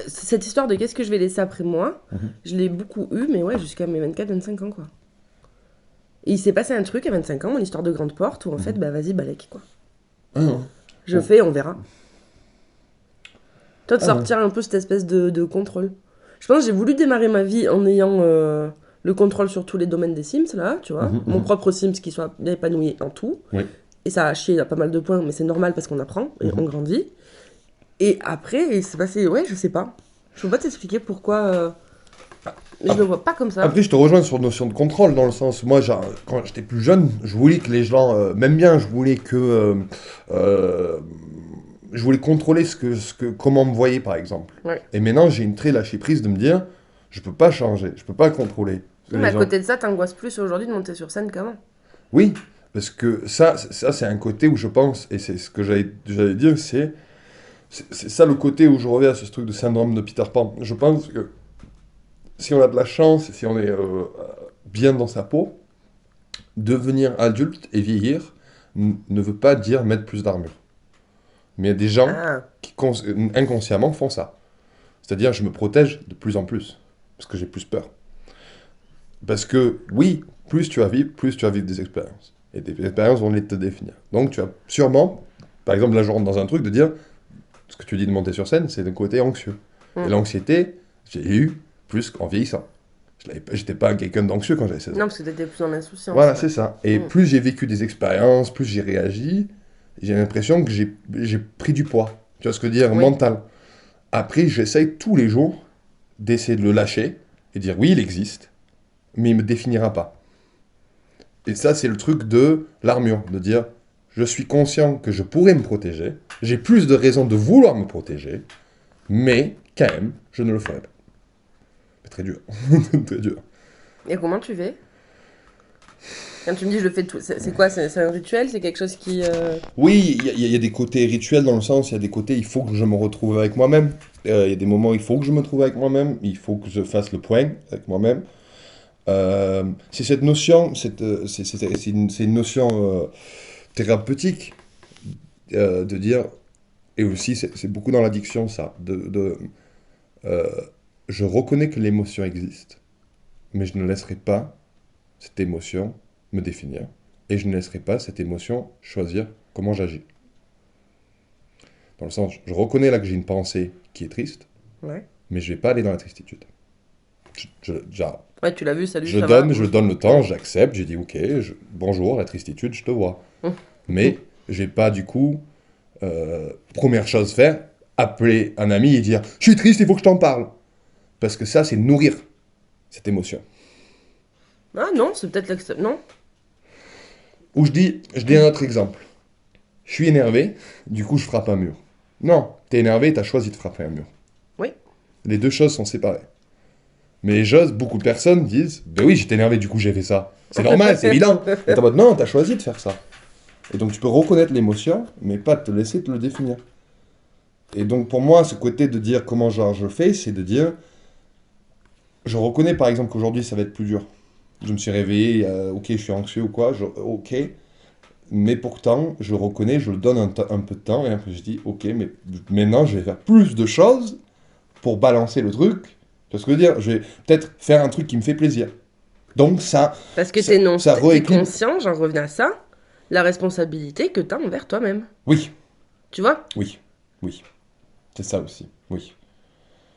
Cette histoire de qu'est-ce que je vais laisser après moi, Mhm. je l'ai beaucoup eu, mais ouais, jusqu'à mes 24-25 ans, quoi. Et il s'est passé un truc à 25 ans, mon histoire de grande porte, où en fait, bah vas-y, balèque, quoi. Ah non. Je fais, on verra. Toi, de Ah sortir un peu cette espèce de contrôle. Je pense que j'ai voulu démarrer ma vie en ayant le contrôle sur tous les domaines des Sims, là, tu vois. Mhm, Mon mhm. propre Sims qui soit bien épanoui en tout. Oui. Et ça a chié à pas mal de points, mais c'est normal parce qu'on apprend et on grandit. Et après, il s'est passé, ouais, je sais pas. Je peux pas t'expliquer pourquoi. Mais je le vois pas comme ça. Après, je te rejoins sur la notion de contrôle, dans le sens, moi, genre, quand j'étais plus jeune, je voulais que les gens m'aiment bien, je voulais que... je voulais contrôler comment on me voyait, par exemple. Ouais. Et maintenant, j'ai une très lâcher prise de me dire, je peux pas changer, je peux pas contrôler. Mais à côté de ça, t'angoisses plus aujourd'hui de monter sur scène qu'avant. Oui, parce que ça c'est un côté où je pense, et c'est ce que j'allais dire, c'est ça le côté où je reviens à ce truc de syndrome de Peter Pan. Je pense que si on a de la chance, si on est bien dans sa peau, devenir adulte et vieillir ne veut pas dire mettre plus d'armure. Mais il y a des gens Ah, qui inconsciemment font ça. C'est-à-dire, je me protège de plus en plus, parce que j'ai plus peur. Parce que, oui, plus tu vas vivre des expériences. Et des expériences vont te définir. Donc, tu as sûrement, par exemple, là, je rentre dans un truc de dire, ce que tu dis de monter sur scène, c'est d'un côté anxieux. Et l'anxiété, j'ai eu plus qu'en vieillissant. J'étais pas quelqu'un d'anxieux quand j'avais 16 ans. non, parce que t'étais plus dans l'insouciance. Voilà, Ouais. c'est ça. Et plus j'ai vécu des expériences, plus j'ai réagi, j'ai l'impression que j'ai pris du poids. Tu vois ce que je veux dire? Oui. Mental. Après, j'essaye tous les jours d'essayer de le lâcher et dire oui, il existe, mais il me définira pas. Et ça, c'est le truc de l'armure, de dire je suis conscient que je pourrais me protéger, j'ai plus de raisons de vouloir me protéger, mais quand même, je ne le ferai pas. C'est très dur. Très dur. Et comment tu fais? Quand tu me dis je le fais tout, c'est quoi? C'est un rituel? C'est quelque chose qui. Oui, il y a des côtés rituels dans le sens, il y a des côtés, il faut que je me retrouve avec moi-même. Il y a des moments, il faut que je me trouve avec moi-même, il faut que je fasse le point avec moi-même. C'est cette notion, c'est une notion thérapeutique de dire, et aussi c'est beaucoup dans l'addiction ça, je reconnais que l'émotion existe, mais je ne laisserai pas cette émotion me définir, et je ne laisserai pas cette émotion choisir comment j'agis. Dans le sens, je reconnais là que j'ai une pensée qui est triste, Ouais. mais je vais pas aller dans la tristitude. Genre, Ouais, tu l'as vu, salut, je ça donne, va? je donne le temps, j'accepte, je dis ok, bonjour, la tristitude, je te vois. Mais je vais pas du coup, première chose faire, appeler un ami et dire je suis triste, il faut que je t'en parle. Parce que ça, c'est nourrir cette émotion. Ah non, c'est peut-être l'extrême. Non? Ou je dis un autre exemple. Je suis énervé, du coup je frappe un mur. Non, t'es énervé, t'as choisi de frapper un mur. Oui. Les deux choses sont séparées. Mais les choses, beaucoup de personnes disent ben oui, j'étais énervé, du coup j'ai fait ça. C'est normal, c'est évident. Et t'es en mode non, t'as choisi de faire ça. Et donc tu peux reconnaître l'émotion, mais pas te laisser te le définir. Et donc pour moi, ce côté de dire comment genre je fais, c'est de dire je reconnais par exemple qu'aujourd'hui ça va être plus dur. Je me suis réveillé, ok, je suis anxieux ou quoi, ok. Mais pourtant, je reconnais, je le donne un peu de temps, et après je dis, ok, mais maintenant je vais faire plus de choses pour balancer le truc. Tu vois ce que je veux dire? Je vais peut-être faire un truc qui me fait plaisir. Donc ça, Parce que ça, t'es non, ça t'es rééquilibre. conscient, j'en reviens à ça, la responsabilité que t'as envers toi-même. Oui, Tu vois? oui, oui. C'est ça aussi, oui.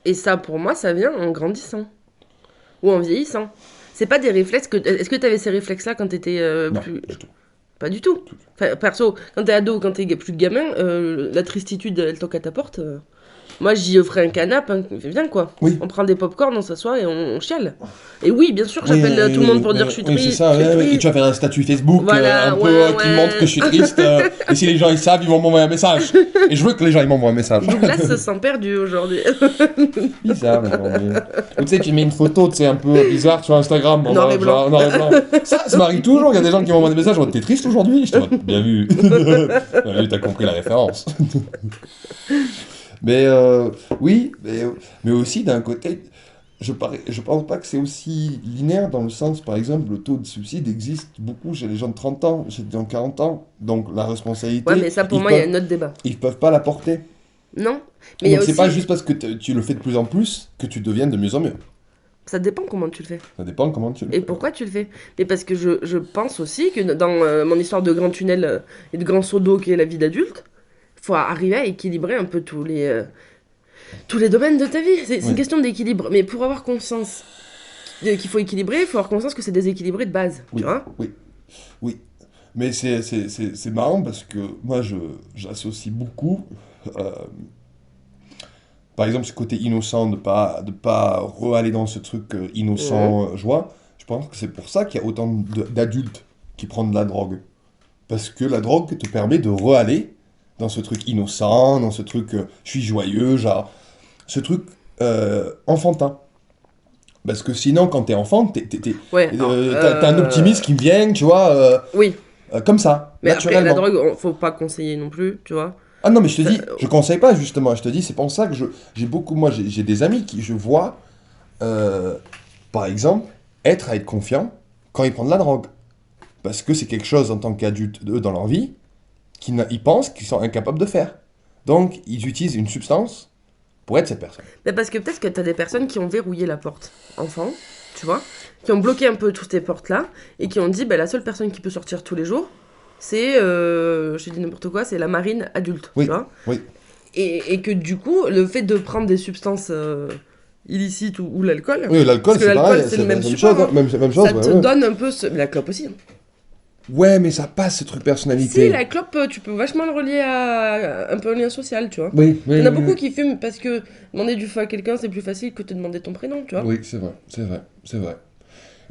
Et ça, pour moi, ça vient en grandissant. Ou en vieillissant. C'est pas des réflexes que. Est-ce que t'avais ces réflexes-là quand t'étais Non, plus. du tout. Pas du tout. Enfin, perso, quand t'es ado, quand t'es plus gamin, la tristitude, elle toque à ta porte. Moi, j'y offrais un canapé, viens quoi. Oui. On prend des pop-corn, on s'assoit et on chiale. Et oui, bien sûr, j'appelle Oui, tout le monde pour dire je suis oui, triste. c'est ça, je suis ouais, ouais. Et triste. tu vas faire un statut Facebook Voilà, un peu ouais, qui ouais. montre que je suis triste. Et si les gens ils savent, ils vont m'envoyer un message. Et je veux que les gens ils m'envoient un message. Douglas se sent perdu aujourd'hui. Bizarre, mais bon. Ou tu sais, tu mets une photo, tu sais, un peu bizarre sur Instagram. Noir et blanc. Genre, noir et blanc. Ça m'arrive toujours. Il y a des gens qui m'envoient des messages. T'es triste aujourd'hui? Je te dis, bien vu. Bien vu, t'as compris la référence. Mais oui, mais aussi d'un côté, je pense pas que c'est aussi linéaire dans le sens, par exemple, le taux de suicide existe beaucoup chez les gens de 30 ans, chez les gens de 40 ans. Donc la responsabilité, Ouais, mais ça pour moi, il y a un autre débat. ils peuvent pas la porter. Non? Mais il y a Donc c'est aussi. pas juste parce que tu le fais de plus en plus que tu deviens de mieux en mieux. Ça dépend comment tu le fais. Ça dépend comment tu le Et fais. pourquoi tu le fais? Mais parce que je pense aussi que dans mon histoire de grand tunnel et de grand seau d'eau qui est la vie d'adulte, il faut arriver à équilibrer un peu tous les domaines de ta vie. C'est une Oui. question d'équilibre. Mais pour avoir conscience qu'il faut équilibrer, il faut avoir conscience que c'est déséquilibré de base. Oui, Tu vois? oui. Mais c'est marrant parce que moi, j'associe beaucoup, euh, par exemple, ce côté innocent, de pas re-aller dans ce truc innocent, joie. Je pense que c'est pour ça qu'il y a autant d'adultes qui prennent de la drogue. Parce que la drogue te permet de re-aller dans ce truc innocent, dans ce truc je suis joyeux, genre, ce truc enfantin. Parce que sinon, quand t'es enfant, Ouais. t'as un optimisme qui vient, tu vois, Oui. comme ça, Mais après, naturellement. la drogue, faut pas conseiller non plus, tu vois? Ah non, mais je te dis, je conseille pas justement, je te dis, c'est pour ça que j'ai des amis qui je vois, par exemple, être confiant quand ils prennent de la drogue. Parce que c'est quelque chose en tant qu'adulte, eux, dans leur vie, ils pensent qu'ils sont incapables de faire. Donc, ils utilisent une substance pour être cette personne. Mais parce que peut-être que t'as des personnes qui ont verrouillé la porte enfant, tu vois, qui ont bloqué un peu toutes ces portes-là, et qui ont dit, bah, la seule personne qui peut sortir tous les jours, c'est, je dis n'importe quoi, c'est la marine adulte, Oui, tu vois. oui. Et que du coup, le fait de prendre des substances illicites ou l'alcool, Oui, l'alcool, parce que c'est l'alcool, pareil, c'est c'est le la même même support, chose, hein. même chose, Ça te ouais. donne un peu la clope aussi, hein. Ouais, mais ça passe, ce truc personnalité. Si, la clope, tu peux vachement le relier à un peu un lien social, tu vois. Oui, oui, Il y en a oui, beaucoup oui. qui fument parce que demander du feu à quelqu'un, c'est plus facile que te demander ton prénom, tu vois. Oui, c'est vrai, c'est vrai, c'est vrai.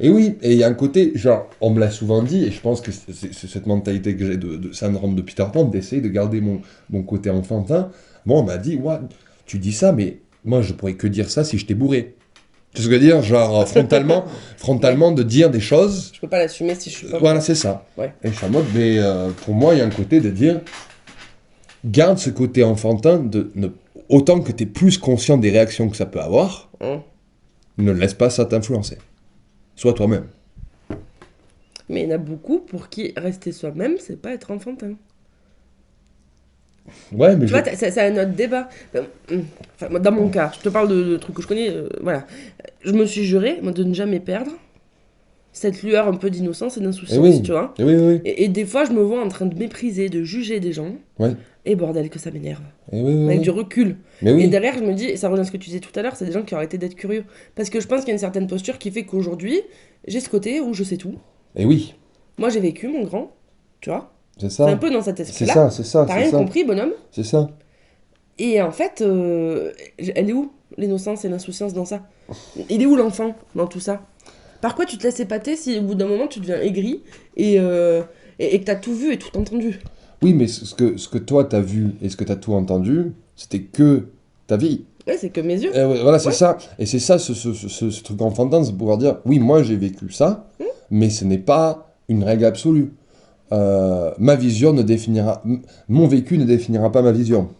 Et oui, et il y a un côté, genre, on me l'a souvent dit, et je pense que c'est cette mentalité que j'ai de syndrome de Peter Pan, d'essayer de garder mon côté enfantin. Bon, on m'a dit, ouais, tu dis ça, mais moi, je pourrais que dire ça si j'étais bourré. Tu sais ce que je veux dire? Genre, frontalement de dire des choses. Je peux pas l'assumer si je suis pas. Voilà, c'est ça. Ouais. Et je suis en mode, mais pour moi, il y a un côté de dire, garde ce côté enfantin, autant que tu es plus conscient des réactions que ça peut avoir, Hein. ne laisse pas ça t'influencer. Sois toi-même. Mais il y en a beaucoup pour qui rester soi-même, c'est pas être enfantin. Ouais, mais Tu vois, c'est un autre débat. Enfin, moi, dans mon cas, je te parle de trucs que je connais, voilà. Je me suis juré, moi, de ne jamais perdre cette lueur un peu d'innocence et d'insouciance, oui. tu vois. Oui. Et des fois, je me vois en train de mépriser, de juger des gens. Ouais. Et bordel, que ça m'énerve. Oui. Avec du recul. Mais oui. Et derrière, je me dis, et ça rejoint ce que tu disais tout à l'heure, c'est des gens qui ont arrêté d'être curieux. Parce que je pense qu'il y a une certaine posture qui fait qu'aujourd'hui, j'ai ce côté où je sais tout. Et oui. Moi, j'ai vécu, mon grand, tu vois. C'est ça. C'est un peu dans cet esprit-là. C'est ça. T'as rien compris, bonhomme. C'est ça. Et en fait, elle est où l'innocence et l'insouciance dans ça? Il est où l'enfant dans tout ça? Par quoi tu te laisses épater si au bout d'un moment tu deviens aigri et que t'as tout vu et tout entendu? Oui, mais ce que toi t'as vu et ce que t'as tout entendu, c'était que ta vie. Ouais, c'est que mes yeux. Voilà, c'est Ouais. ça. Et c'est ça, ce truc enfantin, c'est de pouvoir dire, oui, moi j'ai vécu ça, mais ce n'est pas une règle absolue. Ma vision ne définira... Mon vécu ne définira pas ma vision.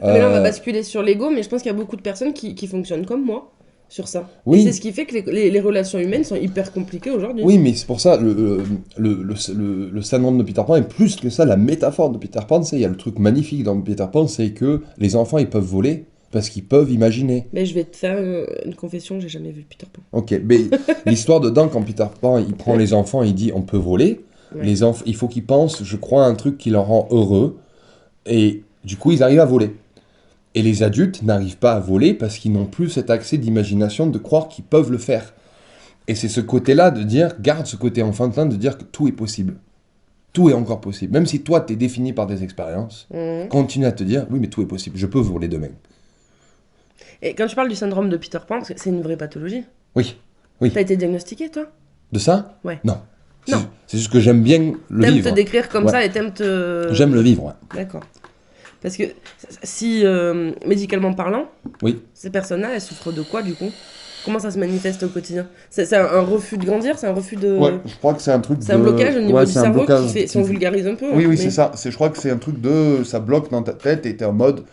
Mais là, on va basculer sur l'ego, mais je pense qu'il y a beaucoup de personnes qui fonctionnent comme moi sur ça. Oui. Et c'est ce qui fait que les relations humaines sont hyper compliquées aujourd'hui. Oui, mais c'est pour ça, le syndrome de Peter Pan est plus que ça, la métaphore de Peter Pan, il y a le truc magnifique dans Peter Pan, c'est que les enfants, ils peuvent voler parce qu'ils peuvent imaginer. Mais je vais te faire une confession, j'ai jamais vu Peter Pan. Ok, mais l'histoire dedans, quand Peter Pan, il prend les enfants, il dit, on peut voler, Ouais. les enfants, il faut qu'ils pensent, je crois, à un truc qui leur rend heureux, et du coup, ils arrivent à voler. Et les adultes n'arrivent pas à voler parce qu'ils n'ont plus cet accès d'imagination de croire qu'ils peuvent le faire. Et c'est ce côté-là de dire, garde ce côté enfantin de dire que tout est possible. Tout est encore possible. Même si toi, t'es défini par des expériences, continue à te dire, oui, mais tout est possible, je peux voler demain. Et quand tu parles du syndrome de Peter Pan, c'est une vraie pathologie. Oui, oui. T'as été diagnostiqué, toi? De ça? Ouais. Non. Non. C'est juste que j'aime bien le T'aimes vivre. te décrire comme Ouais. ça et t'aimes te... J'aime le vivre, ouais. D'accord. Parce que si, médicalement parlant, Oui. ces personnes-là, elles souffrent de quoi, du coup? Comment ça se manifeste au quotidien? C'est un refus de grandir? C'est un refus de... Ouais, je crois que c'est un truc C'est un blocage au niveau ouais, du c'est un cerveau blocage qui fait, si on vulgarise un peu. Oui, hein, oui, mais- c'est ça. Je crois que c'est un truc de... Ça bloque dans ta tête et t'es en mode...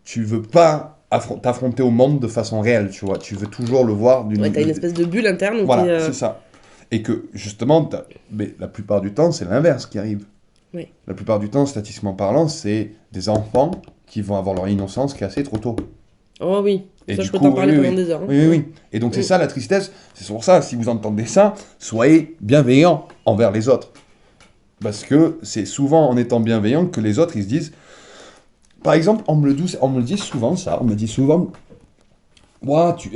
Tu veux pas t'affronter au monde de façon réelle, tu vois. Tu veux toujours le voir d'une... Ouais, t'as une espèce de bulle interne où t'es... Voilà, c'est ça. Et que, justement, mais la plupart du temps, c'est l'inverse qui arrive. Oui. La plupart du temps, statistiquement parlant, c'est des enfants qui vont avoir leur innocence cassée trop tôt. Oh oui, Et ça du je peux coup, t'en parler oui, pendant oui. des heures. hein. Oui, oui, oui. Et donc, c'est Mm. ça la tristesse. C'est pour ça, si vous entendez ça, soyez bienveillants envers les autres. Parce que c'est souvent en étant bienveillant que les autres, ils se disent... Par exemple, on me le dit souvent, ça. On me dit souvent... Ouah, tu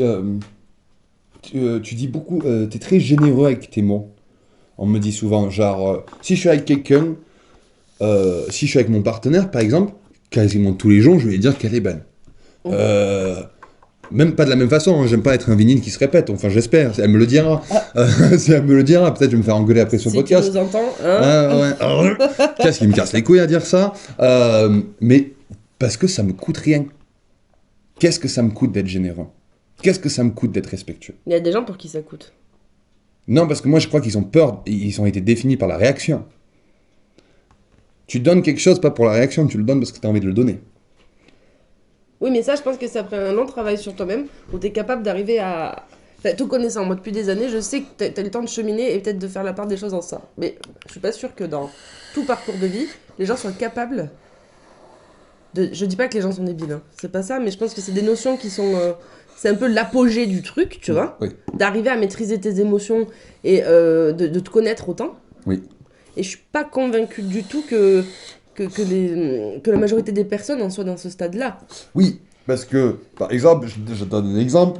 dis beaucoup... t'es très généreux avec tes mots. On me dit souvent, genre... si je suis avec quelqu'un... si je suis avec mon partenaire, par exemple, quasiment tous les jours, je vais lui dire qu'elle est belle. Oh. Même pas de la même façon, hein, j'aime pas être un vinyle qui se répète, enfin j'espère, elle me le dira. Si elle me le dira, peut-être je vais me faire engueuler après sur Si le podcast. tu nous entends, hein, Ah, ouais. Qu'est-ce qui me casse les couilles à dire ça? Mais parce que ça me coûte rien. Qu'est-ce que ça me coûte d'être généreux? Qu'est-ce que ça me coûte d'être respectueux? il y a des gens pour qui ça coûte. Non, parce que moi je crois qu'ils ont peur, ils ont été définis par la réaction. Tu donnes quelque chose pas pour la réaction, tu le donnes parce que tu as envie de le donner. Oui, mais ça, je pense que c'est après un long travail sur toi-même où tu es capable d'arriver à. Enfin, tout connaissant, moi depuis des années, je sais que tu as le temps de cheminer et peut-être de faire la part des choses en ça. Mais je suis pas sûre que dans tout parcours de vie, les gens soient capables de. Je dis pas que les gens sont débiles, hein. C'est pas ça, mais je pense que c'est des notions qui sont. C'est un peu l'apogée du truc, tu vois. Oui. D'arriver à maîtriser tes émotions et de te connaître autant. Oui. Et je suis pas convaincue du tout que la majorité des personnes en soient dans ce stade-là. Oui, parce que, par exemple, je donne un exemple,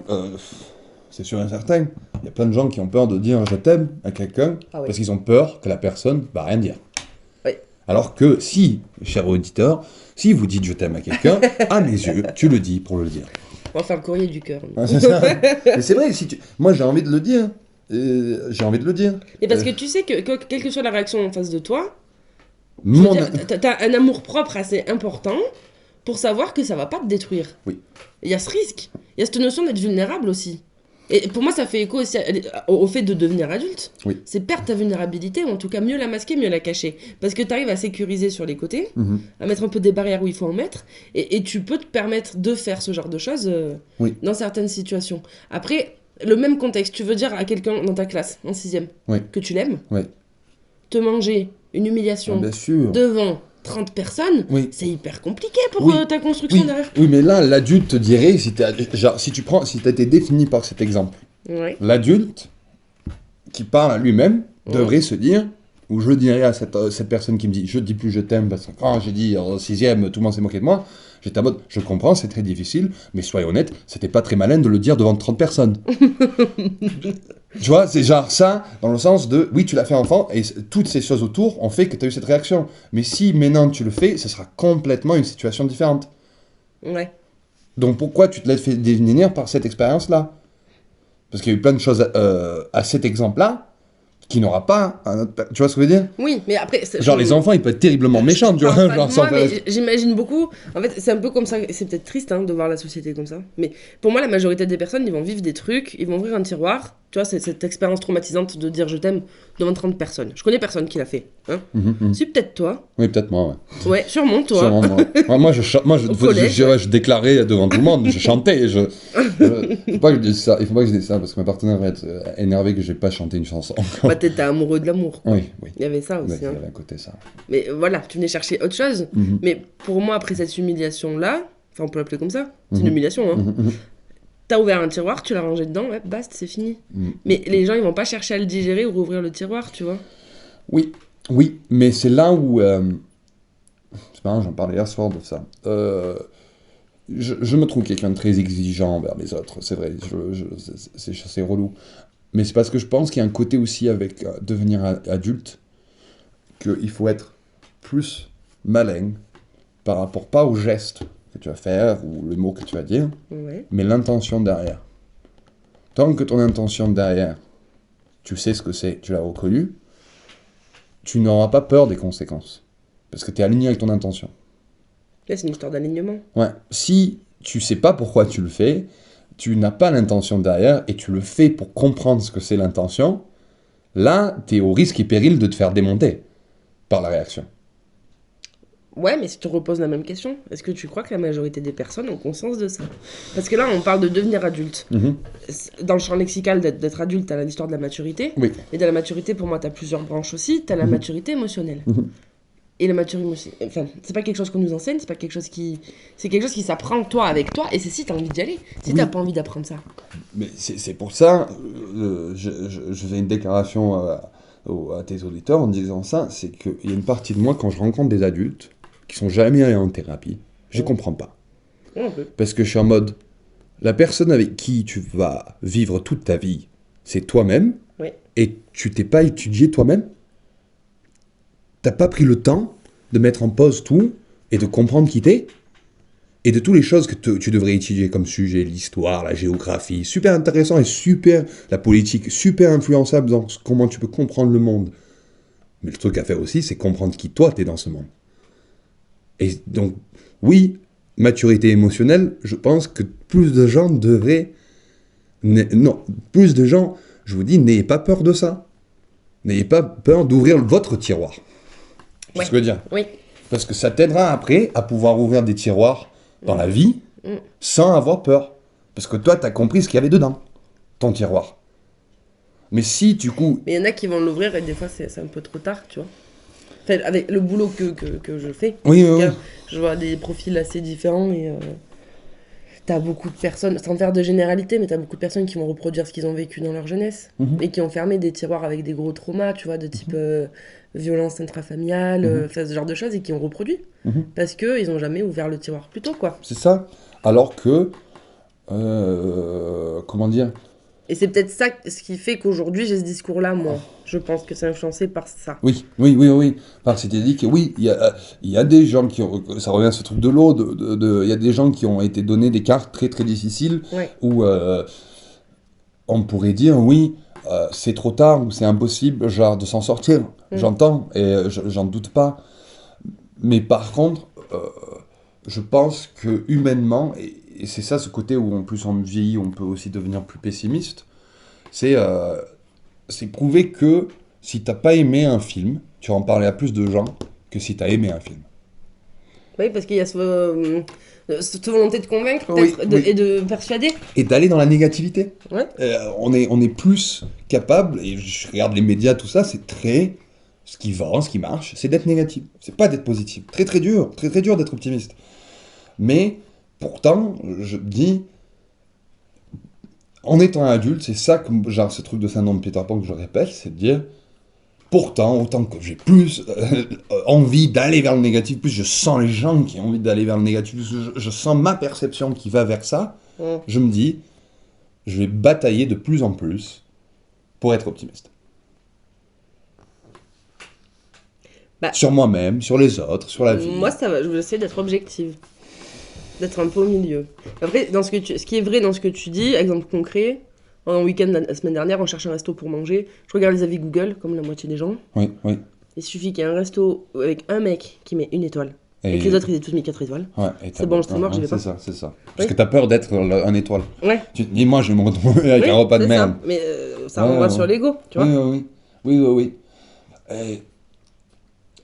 c'est sûr et certain, il y a plein de gens qui ont peur de dire je t'aime à quelqu'un Ah oui. parce qu'ils ont peur que la personne va rien dire. Oui. Alors que si, cher auditeur, si vous dites je t'aime à quelqu'un, à mes yeux, tu le dis pour le dire. On va faire le courrier du cœur. Ouais, c'est ça. Mais c'est vrai, moi j'ai envie de le dire. J'ai envie de le dire. Mais parce que tu sais que quelle que soit la réaction en face de toi, je veux Mon... dire, t'as un amour propre assez important pour savoir que ça va pas te détruire. Oui. Il y a ce risque. Il y a cette notion d'être vulnérable aussi. Et pour moi, ça fait écho aussi au fait de devenir adulte. Oui. C'est perdre ta vulnérabilité, ou en tout cas mieux la masquer, mieux la cacher. Parce que tu arrives à sécuriser sur les côtés, Mhm. à mettre un peu des barrières où il faut en mettre, et tu peux te permettre de faire ce genre de choses Oui. dans certaines situations. Après, le même contexte, tu veux dire à quelqu'un dans ta classe, en 6ème, Oui. que tu l'aimes, Oui. te manger une humiliation Ah, bien sûr. devant 30 personnes, Oui. c'est hyper compliqué pour Oui. ta construction Oui. derrière. Oui, mais là, l'adulte te dirait, si t'as été défini par cet exemple, Ouais. l'adulte qui parle à lui-même Ouais. devrait se dire, ou je dirais à cette personne qui me dit, je dis plus je t'aime, parce que quand j'ai dit en 6ème, tout le monde s'est moqué de moi, j'étais en mode, je comprends, c'est très difficile, mais soyons honnêtes, c'était pas très malin de le dire devant 30 personnes. Tu vois, c'est genre ça, dans le sens de, oui, tu l'as fait enfant, et toutes ces choses autour ont fait que tu as eu cette réaction. Mais si maintenant tu le fais, ce sera complètement une situation différente. Ouais. Donc pourquoi tu te laisses définir par cette expérience-là? Parce qu'il y a eu plein de choses à cet exemple-là qui n'aura pas un autre... Tu vois ce que je veux dire? Oui, mais après... Genre les enfants, ils peuvent être terriblement méchants, tu vois. parle pas Genre, de sans moi, faire- mais j'imagine beaucoup. En fait, c'est un peu comme ça. C'est peut-être triste hein, de voir la société comme ça. Mais pour moi, la majorité des personnes, ils vont vivre des trucs, ils vont ouvrir un tiroir. Tu vois, c'est cette expérience traumatisante de dire je t'aime devant 30 personnes. Je connais personne qui l'a fait. Hein. Mhm, mhm. C'est peut-être toi. Oui, peut-être moi, ouais. Ouais, sûrement toi. Sûrement moi. Ouais, moi, Au collège. je déclarais devant tout le monde, je chantais. Faut pas que je dise ça. Il faut pas que je dise ça parce que ma partenaire va être énervée que j'ai pas chanté une chanson. Bah, t'étais amoureux de l'amour. Oui, oui. Il y avait ça aussi. Ouais, il y hein. avait un côté ça. Mais voilà, tu venais chercher autre chose. Mhm. Mais pour moi, après cette humiliation-là, enfin, on peut l'appeler comme ça, c'est une Mhm. humiliation, hein. Mhm, mhm. T'as ouvert un tiroir, tu l'as rangé dedans, ouais, basta, c'est fini. Mhm. Mais les gens, ils vont pas chercher à le digérer ou rouvrir le tiroir, tu vois. Oui, oui, mais c'est là où... c'est marrant, j'en parlais hier soir de ça. Je me trouve quelqu'un de très exigeant envers les autres, c'est vrai, c'est relou. Mais c'est parce que je pense qu'il y a un côté aussi avec devenir adulte, qu'il faut être plus malin par rapport, pas aux gestes que tu vas faire ou le mot que tu vas dire, Ouais. mais l'intention derrière. Tant que ton intention derrière, tu sais ce que c'est, tu l'as reconnu, tu n'auras pas peur des conséquences. Parce que tu es aligné avec ton intention. Là, c'est une histoire d'alignement. Ouais. Si tu sais pas pourquoi tu le fais, tu n'as pas l'intention derrière et tu le fais pour comprendre ce que c'est l'intention, là, tu es au risque et péril de te faire démonter par la réaction. Ouais, mais si tu reposes la même question, est-ce que tu crois que la majorité des personnes ont conscience de ça? Parce que là, on parle de devenir adulte. Mhm. Dans le champ lexical d'être adulte, t'as l'histoire de la maturité. Oui. Et dans la maturité, pour moi, t'as plusieurs branches aussi. T'as la maturité émotionnelle. Mhm. Et la maturité émotionnelle, enfin, c'est pas quelque chose qu'on nous enseigne, c'est pas quelque chose qui... C'est quelque chose qui s'apprend toi avec toi, et c'est si t'as envie d'y aller. Si Oui. t'as pas envie d'apprendre ça. Mais c'est pour ça, je fais une déclaration à tes auditeurs en disant ça, c'est qu'il y a une partie de moi, quand je rencontre des adultes qui sont jamais allés en thérapie, je comprends pas. Ouais, un peu. Parce que je suis en mode, la personne avec qui tu vas vivre toute ta vie, c'est toi-même, Ouais. et tu t'es pas étudié toi-même. T'as pas pris le temps de mettre en pause tout et de comprendre qui t'es. Et de toutes les choses que tu devrais étudier comme sujet, l'histoire, la géographie, super intéressant et super, la politique, super influençable dans comment tu peux comprendre le monde. Mais le truc à faire aussi, c'est comprendre qui toi t'es dans ce monde. Et donc, oui, maturité émotionnelle, je pense que plus de gens devraient... Non, plus de gens, je vous dis, n'ayez pas peur de ça. N'ayez pas peur d'ouvrir votre tiroir. C'est Ouais. ce que je veux dire. Oui. Parce que ça t'aidera après à pouvoir ouvrir des tiroirs dans la vie Mm. sans avoir peur. Parce que toi, t'as compris ce qu'il y avait dedans, ton tiroir. Mais si, du coup... Mais il y en a qui vont l'ouvrir, et des fois, c'est un peu trop tard, tu vois. Enfin, avec le boulot que je fais, Oui, en tout oui, cas, oui. je vois des profils assez différents, et t'as beaucoup de personnes, sans faire de généralité, mais t'as beaucoup de personnes qui vont reproduire ce qu'ils ont vécu dans leur jeunesse, Mhm. et qui ont fermé des tiroirs avec des gros traumas, tu vois, de type violence intrafamiliale, Mhm. enfin, ce genre de choses, et qui ont reproduit, Mhm. parce qu'ils ont jamais ouvert le tiroir plus tôt, quoi. C'est ça. Alors que... comment dire? Et c'est peut-être ça ce qui fait qu'aujourd'hui, j'ai ce discours-là, moi. Je pense que c'est influencé par ça. Oui, oui, oui, oui. Parce que c'était dit que oui, il y a des gens qui ont... Ça revient à ce truc de l'eau, il y a des gens qui ont été donnés des cartes très très difficiles Ouais. où on pourrait dire oui, c'est trop tard ou c'est impossible genre de s'en sortir. J'entends et j'en doute pas. Mais par contre, je pense que humainement, et c'est ça ce côté où en plus on vieillit, on peut aussi devenir plus pessimiste, c'est prouver que si t'as pas aimé un film, tu vas en parler à plus de gens que si t'as aimé un film. Oui, parce qu'il y a cette volonté de convaincre, Oui, peut-être, oui. et de persuader. Et d'aller dans la négativité. Ouais. On est plus capable, et je regarde les médias, tout ça, c'est très... Ce qui vend, ce qui marche, c'est d'être négatif. C'est pas d'être positif. Très très dur d'être optimiste. Mais pourtant, je me dis, en étant adulte, c'est ça, genre ce truc de syndrome de Peter Pan que je répète, c'est de dire, pourtant, autant que j'ai plus envie d'aller vers le négatif, plus je sens les gens qui ont envie d'aller vers le négatif, plus je sens ma perception qui va vers ça, Mm. je me dis, je vais batailler de plus en plus pour être optimiste. Bah, Sur moi-même, sur les autres, sur la vie. Moi, ça va, je vais essayer d'être objective. D'être un peu au milieu. Après, ce qui est vrai dans ce que tu dis, exemple concret, en week-end la semaine dernière, on cherche un resto pour manger. Je regarde les avis Google, comme la moitié des gens. Oui, oui. Il suffit qu'il y ait un resto avec un mec qui met 1 étoile. Et que les autres, ils aient tous mis 4 étoiles. Ouais, C'est bon, je serai mort, j'y vais pas. C'est ça. Parce Oui. que t'as peur d'être un étoile. Ouais. Tu te dis, moi, je vais me retrouver avec Oui, un repas de c'est merde. ça. Mais ça Ouais, renvoie ouais. sur l'ego, tu vois. Oui, oui, oui. Oui, oui.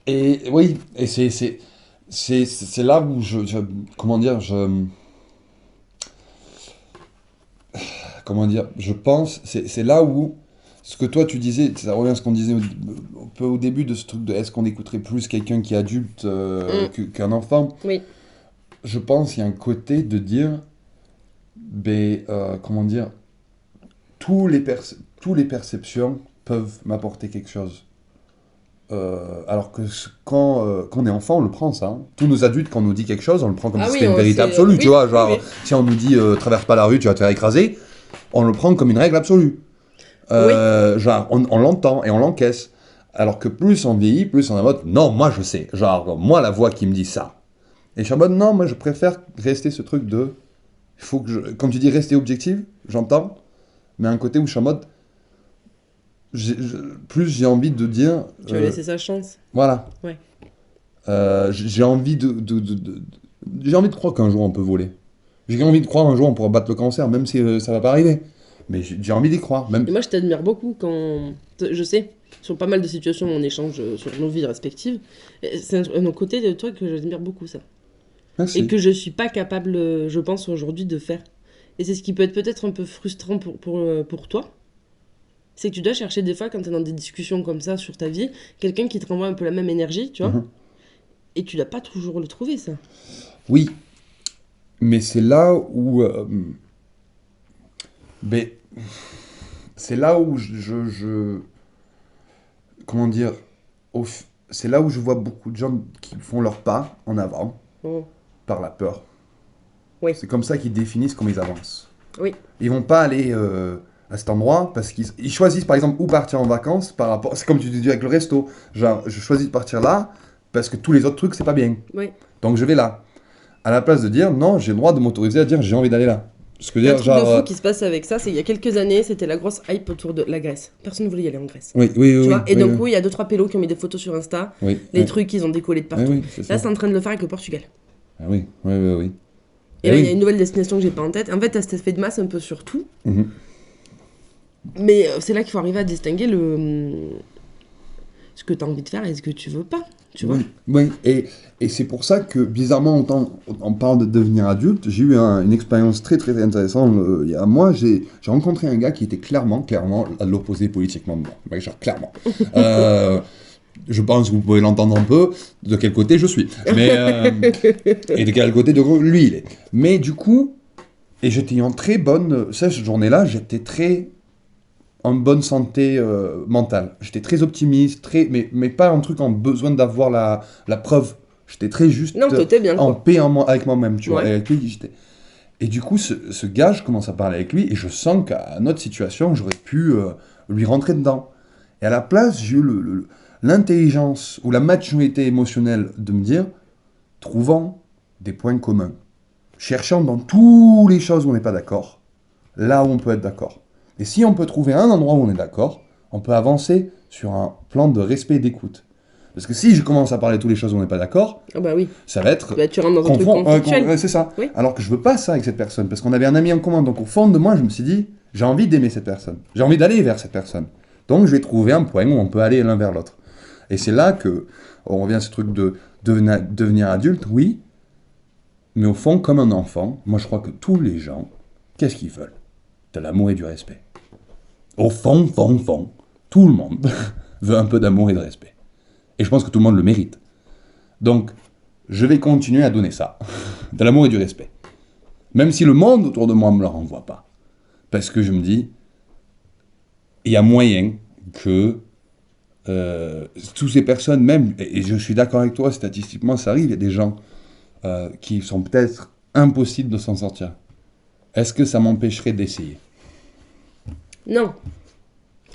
Et oui, et c'est là où comment dire, comment dire, je pense, c'est là où, ce que toi tu disais, ça revient à ce qu'on disait un peu au début de ce truc de est-ce qu'on écouterait plus quelqu'un qui est adulte qu'un enfant. Oui. Je pense qu'il y a un côté de dire, ben, comment dire, tous les perceptions peuvent m'apporter quelque chose. Alors que quand on est enfant, on le prend ça. Hein. Tous nos adultes, quand on nous dit quelque chose, on le prend comme Ah si oui, c'était une vérité absolue, oui, tu vois. Genre, oui, oui. si on nous dit traverse pas la rue, tu vas te faire écraser, on le prend comme une règle absolue. Genre, on l'entend et on l'encaisse. Alors que plus on vieillit, plus on est en mode non, moi je sais. Genre, moi la voix qui me dit ça. Et je suis en mode, non, moi je préfère rester ce truc de. Il faut que je. Comme tu dis, rester objectif, j'entends. Mais un côté où je suis en mode. Plus j'ai envie de dire. Tu vas laisser sa chance. Voilà. Ouais. J'ai envie j'ai envie de croire qu'un jour on peut voler. J'ai envie de croire un jour on pourra battre le cancer, même si ça va pas arriver. Mais j'ai envie d'y croire. Même... Et moi, je t'admire beaucoup quand. Je sais, sur pas mal de situations où on échange sur nos vies respectives. C'est un côté de toi que j'admire beaucoup, ça. Merci. Et que je suis pas capable, je pense, aujourd'hui de faire. Et c'est ce qui peut être peut-être un peu frustrant pour toi. C'est que tu dois chercher des fois, quand tu es dans des discussions comme ça sur ta vie, quelqu'un qui te renvoie un peu la même énergie, tu vois. Et tu dois pas toujours le trouver, ça. Oui. Mais c'est là où. Mais c'est là où comment dire, c'est là où je vois beaucoup de gens qui font leur pas en avant par la peur. Oui. C'est comme ça qu'ils définissent comment ils avancent. Oui. Ils vont pas aller à cet endroit parce qu'ils choisissent par exemple où partir en vacances par rapport. C'est comme tu dis avec le resto. Genre, je choisis de partir là parce que tous les autres trucs c'est pas bien. Oui. Donc je vais là. À la place de dire non, j'ai le droit de m'autoriser à dire j'ai envie d'aller là. Parce que Il y a un dire, truc genre, de fou qui se passe avec ça, c'est il y a quelques années, c'était la grosse hype autour de la Grèce. Personne ne voulait y aller en Grèce. Oui, Tu vois. Et d'un coup, il y a 2-3 pélos qui ont mis des photos sur Insta, oui, les oui. trucs, ils ont décollé de partout. Oui, c'est ça. Là, c'est en train de le faire avec le Portugal. Ah oui, oui, oui, oui. Et là, il y a une nouvelle destination que j'ai pas en tête. En fait, t'as cet effet de masse un peu sur tout. Mhm. Mais c'est là qu'il faut arriver à distinguer ce que t'as envie de faire et ce que tu veux pas. Tu vois. Oui, et c'est pour ça que, bizarrement, on parle de devenir adulte. J'ai eu une expérience très, très intéressante. Il y a un mois, j'ai rencontré un gars qui était clairement à l'opposé politiquement de moi. Ouais, genre, clairement. Je pense que vous pouvez l'entendre un peu de quel côté je suis. Mais, et de quel côté de lui il est. Mais du coup, et j'étais en très bonne... Cette journée-là, j'étais très en bonne santé mentale. J'étais très optimiste, mais pas un truc en besoin d'avoir la preuve. J'étais très juste Non, t'étais bien, en quoi. paix avec moi-même, tu vois. Ouais. Et avec lui, et du coup, ce gars, je commence à parler avec lui, et je sens qu'à notre situation, j'aurais pu lui rentrer dedans. Et à la place, j'ai eu l'intelligence ou la maturité émotionnelle de me dire, trouvons des points communs. Cherchant dans toutes les choses où on n'est pas d'accord, là où on peut être d'accord. Et si on peut trouver un endroit où on est d'accord, on peut avancer sur un plan de respect et d'écoute. Parce que si je commence à parler de toutes les choses où on n'est pas d'accord, Ah bah oui. ça va être... Bah, tu rentres dans un truc conflictuel. c'est ça. Oui. Alors que je veux pas ça avec cette personne, parce qu'on avait un ami en commun. Donc au fond de moi, je me suis dit, j'ai envie d'aimer cette personne. J'ai envie d'aller vers cette personne. Donc je vais trouver un point où on peut aller l'un vers l'autre. Et c'est là que on revient à ce truc de devenir adulte, oui. Mais au fond, comme un enfant, moi je crois que tous les gens, qu'est-ce qu'ils veulent? De l'amour et du respect. Au fond, tout le monde veut un peu d'amour et de respect. Et je pense que tout le monde le mérite. Donc, je vais continuer à donner ça. De l'amour et du respect. Même si le monde autour de moi ne me le renvoie pas. Parce que je me dis, il y a moyen que toutes ces personnes, même, et je suis d'accord avec toi, statistiquement ça arrive, il y a des gens qui sont peut-être impossibles de s'en sortir. Est-ce que ça m'empêcherait d'essayer? Non.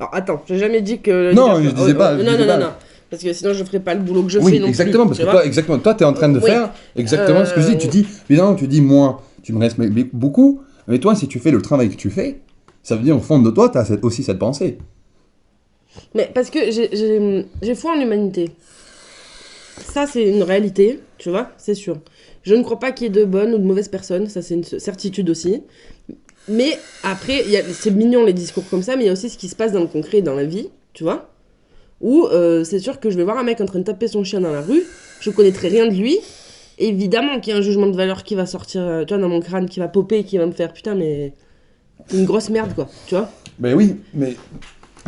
Alors attends, j'ai jamais dit que... Non, je disais pas. Non. Parce que sinon je ferais pas le boulot que je oui, fais non exactement, plus. parce que toi, tu es en train de faire exactement ce que je dis. Tu dis, évidemment, moi, tu me respectes beaucoup, mais toi, si tu fais le travail que tu fais, ça veut dire au fond de toi, tu as aussi cette pensée. Mais parce que j'ai foi en l'humanité. Ça, c'est une réalité, tu vois, c'est sûr. Je ne crois pas qu'il y ait de bonnes ou de mauvaises personnes, ça c'est une certitude aussi. Mais après, c'est mignon les discours comme ça, mais il y a aussi ce qui se passe dans le concret, dans la vie, tu vois. Où c'est sûr que je vais voir un mec en train de taper son chien dans la rue, je connaîtrai rien de lui. Évidemment qu'il y a un jugement de valeur qui va sortir, tu vois, dans mon crâne, qui va popper et qui va me faire putain, mais une grosse merde, quoi, tu vois. Ben oui, mais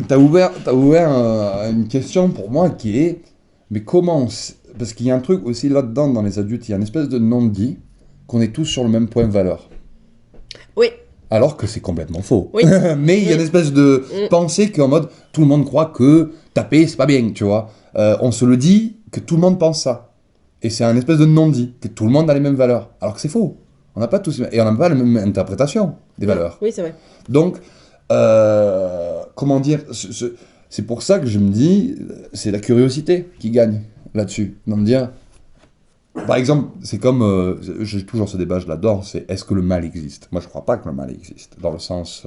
t'as ouvert une question pour moi qui est, mais comment parce qu'il y a un truc aussi là-dedans dans les adultes, il y a une espèce de non-dit qu'on est tous sur le même point de valeur. Oui. Alors que c'est complètement faux. Oui. Mais il y a une espèce de pensée qu'en mode, tout le monde croit que taper, c'est pas bien, tu vois. On se le dit que tout le monde pense ça. Et c'est un espèce de non-dit, que tout le monde a les mêmes valeurs. Alors que c'est faux. On n'a pas tous, et on n'a pas la même interprétation des valeurs. Oui, c'est vrai. Donc, comment dire, c'est pour ça que je me dis, c'est la curiosité qui gagne là-dessus. Donc me dire, Par exemple, c'est comme, j'ai toujours ce débat, je l'adore, c'est est-ce que le mal existe? Moi, je crois pas que le mal existe, dans le sens,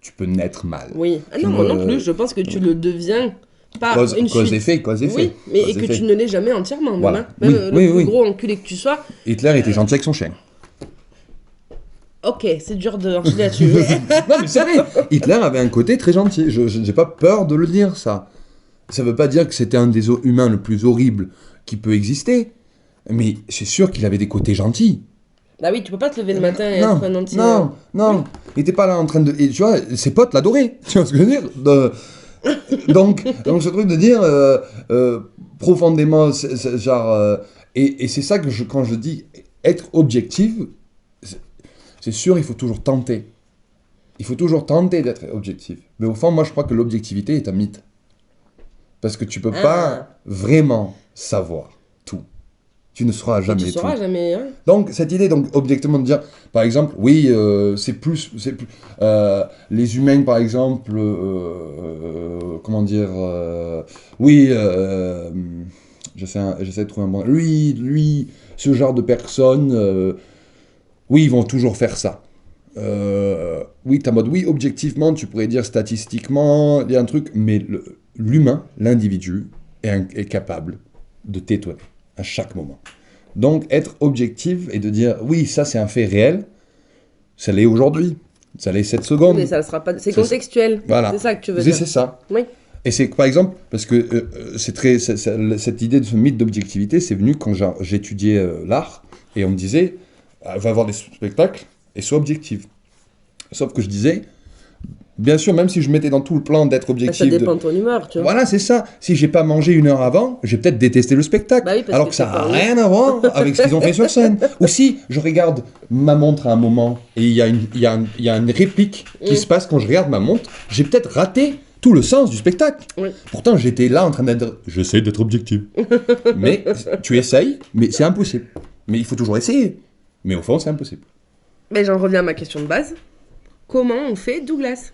tu peux naître mal. Oui. Ah Tu non, moi non me- plus, je pense que tu le deviens par une suite. Cause-effet, cause-effet. Oui, mais et que Cause-effet. tu ne l'es jamais entièrement, même. Voilà. Hein. Même Oui, le oui, plus oui. gros enculé que tu sois. Hitler était gentil avec son chien. Ok, c'est dur de enchaîner là-dessus. Non, mais c'est vrai, Hitler avait un côté très gentil, je n'ai pas peur de le dire, ça. Ça veut pas dire que c'était un des humains le plus horrible qui peut exister, mais c'est sûr qu'il avait des côtés gentils. Bah oui, tu peux pas te lever le matin et Non, être un anti. non, il était pas là en train de... Et tu vois, ses potes l'adoraient, tu vois ce que je veux dire donc ce truc de dire profondément, genre... et c'est ça que quand je dis être objectif, c'est sûr, il faut toujours tenter. Il faut toujours tenter d'être objectif. Mais au fond, moi, je crois que l'objectivité est un mythe. Parce que tu peux pas vraiment savoir tout. Tu ne sauras jamais Tu sauras tout. jamais. Hein. Donc, cette idée, donc, objectivement, de dire, par exemple, oui, c'est plus les humains, par exemple, comment dire, oui, j'essaie de trouver un bon... Lui, ce genre de personne, oui, ils vont toujours faire ça. Oui, t'es en mode, oui, objectivement, tu pourrais dire statistiquement, il y a un truc, mais l'humain, l'individu, est capable de t'étonner à chaque moment. Donc, être objectif et de dire, oui, ça c'est un fait réel, ça l'est aujourd'hui, ça l'est cette seconde. Mais ça sera pas. C'est contextuel. Voilà. C'est ça que tu veux dire. C'est ça. Oui. Et c'est par exemple, parce que cette idée de ce mythe d'objectivité, c'est venu quand j'étudiais l'art, et on me disait, va voir des spectacles, et sois objectif. Sauf que je disais, bien sûr, même si je mettais dans tout le plan d'être objectif... Ça dépend de ton humeur, tu vois. Voilà, c'est ça. Si j'ai pas mangé 1 heure avant, j'ai peut-être détesté le spectacle. Bah oui, parce alors que que ça t'es n'a pas rien à voir avec ce qu'ils ont fait sur scène. Ou si je regarde ma montre à un moment, et il y a une réplique qui se passe quand je regarde ma montre, j'ai peut-être raté tout le sens du spectacle. Oui. Pourtant, j'étais là en train d'être... J'essaie d'être objectif. Mais tu essayes, mais c'est impossible. Mais il faut toujours essayer. Mais au fond, c'est impossible. Mais j'en reviens à ma question de base. Comment on fait, Douglas,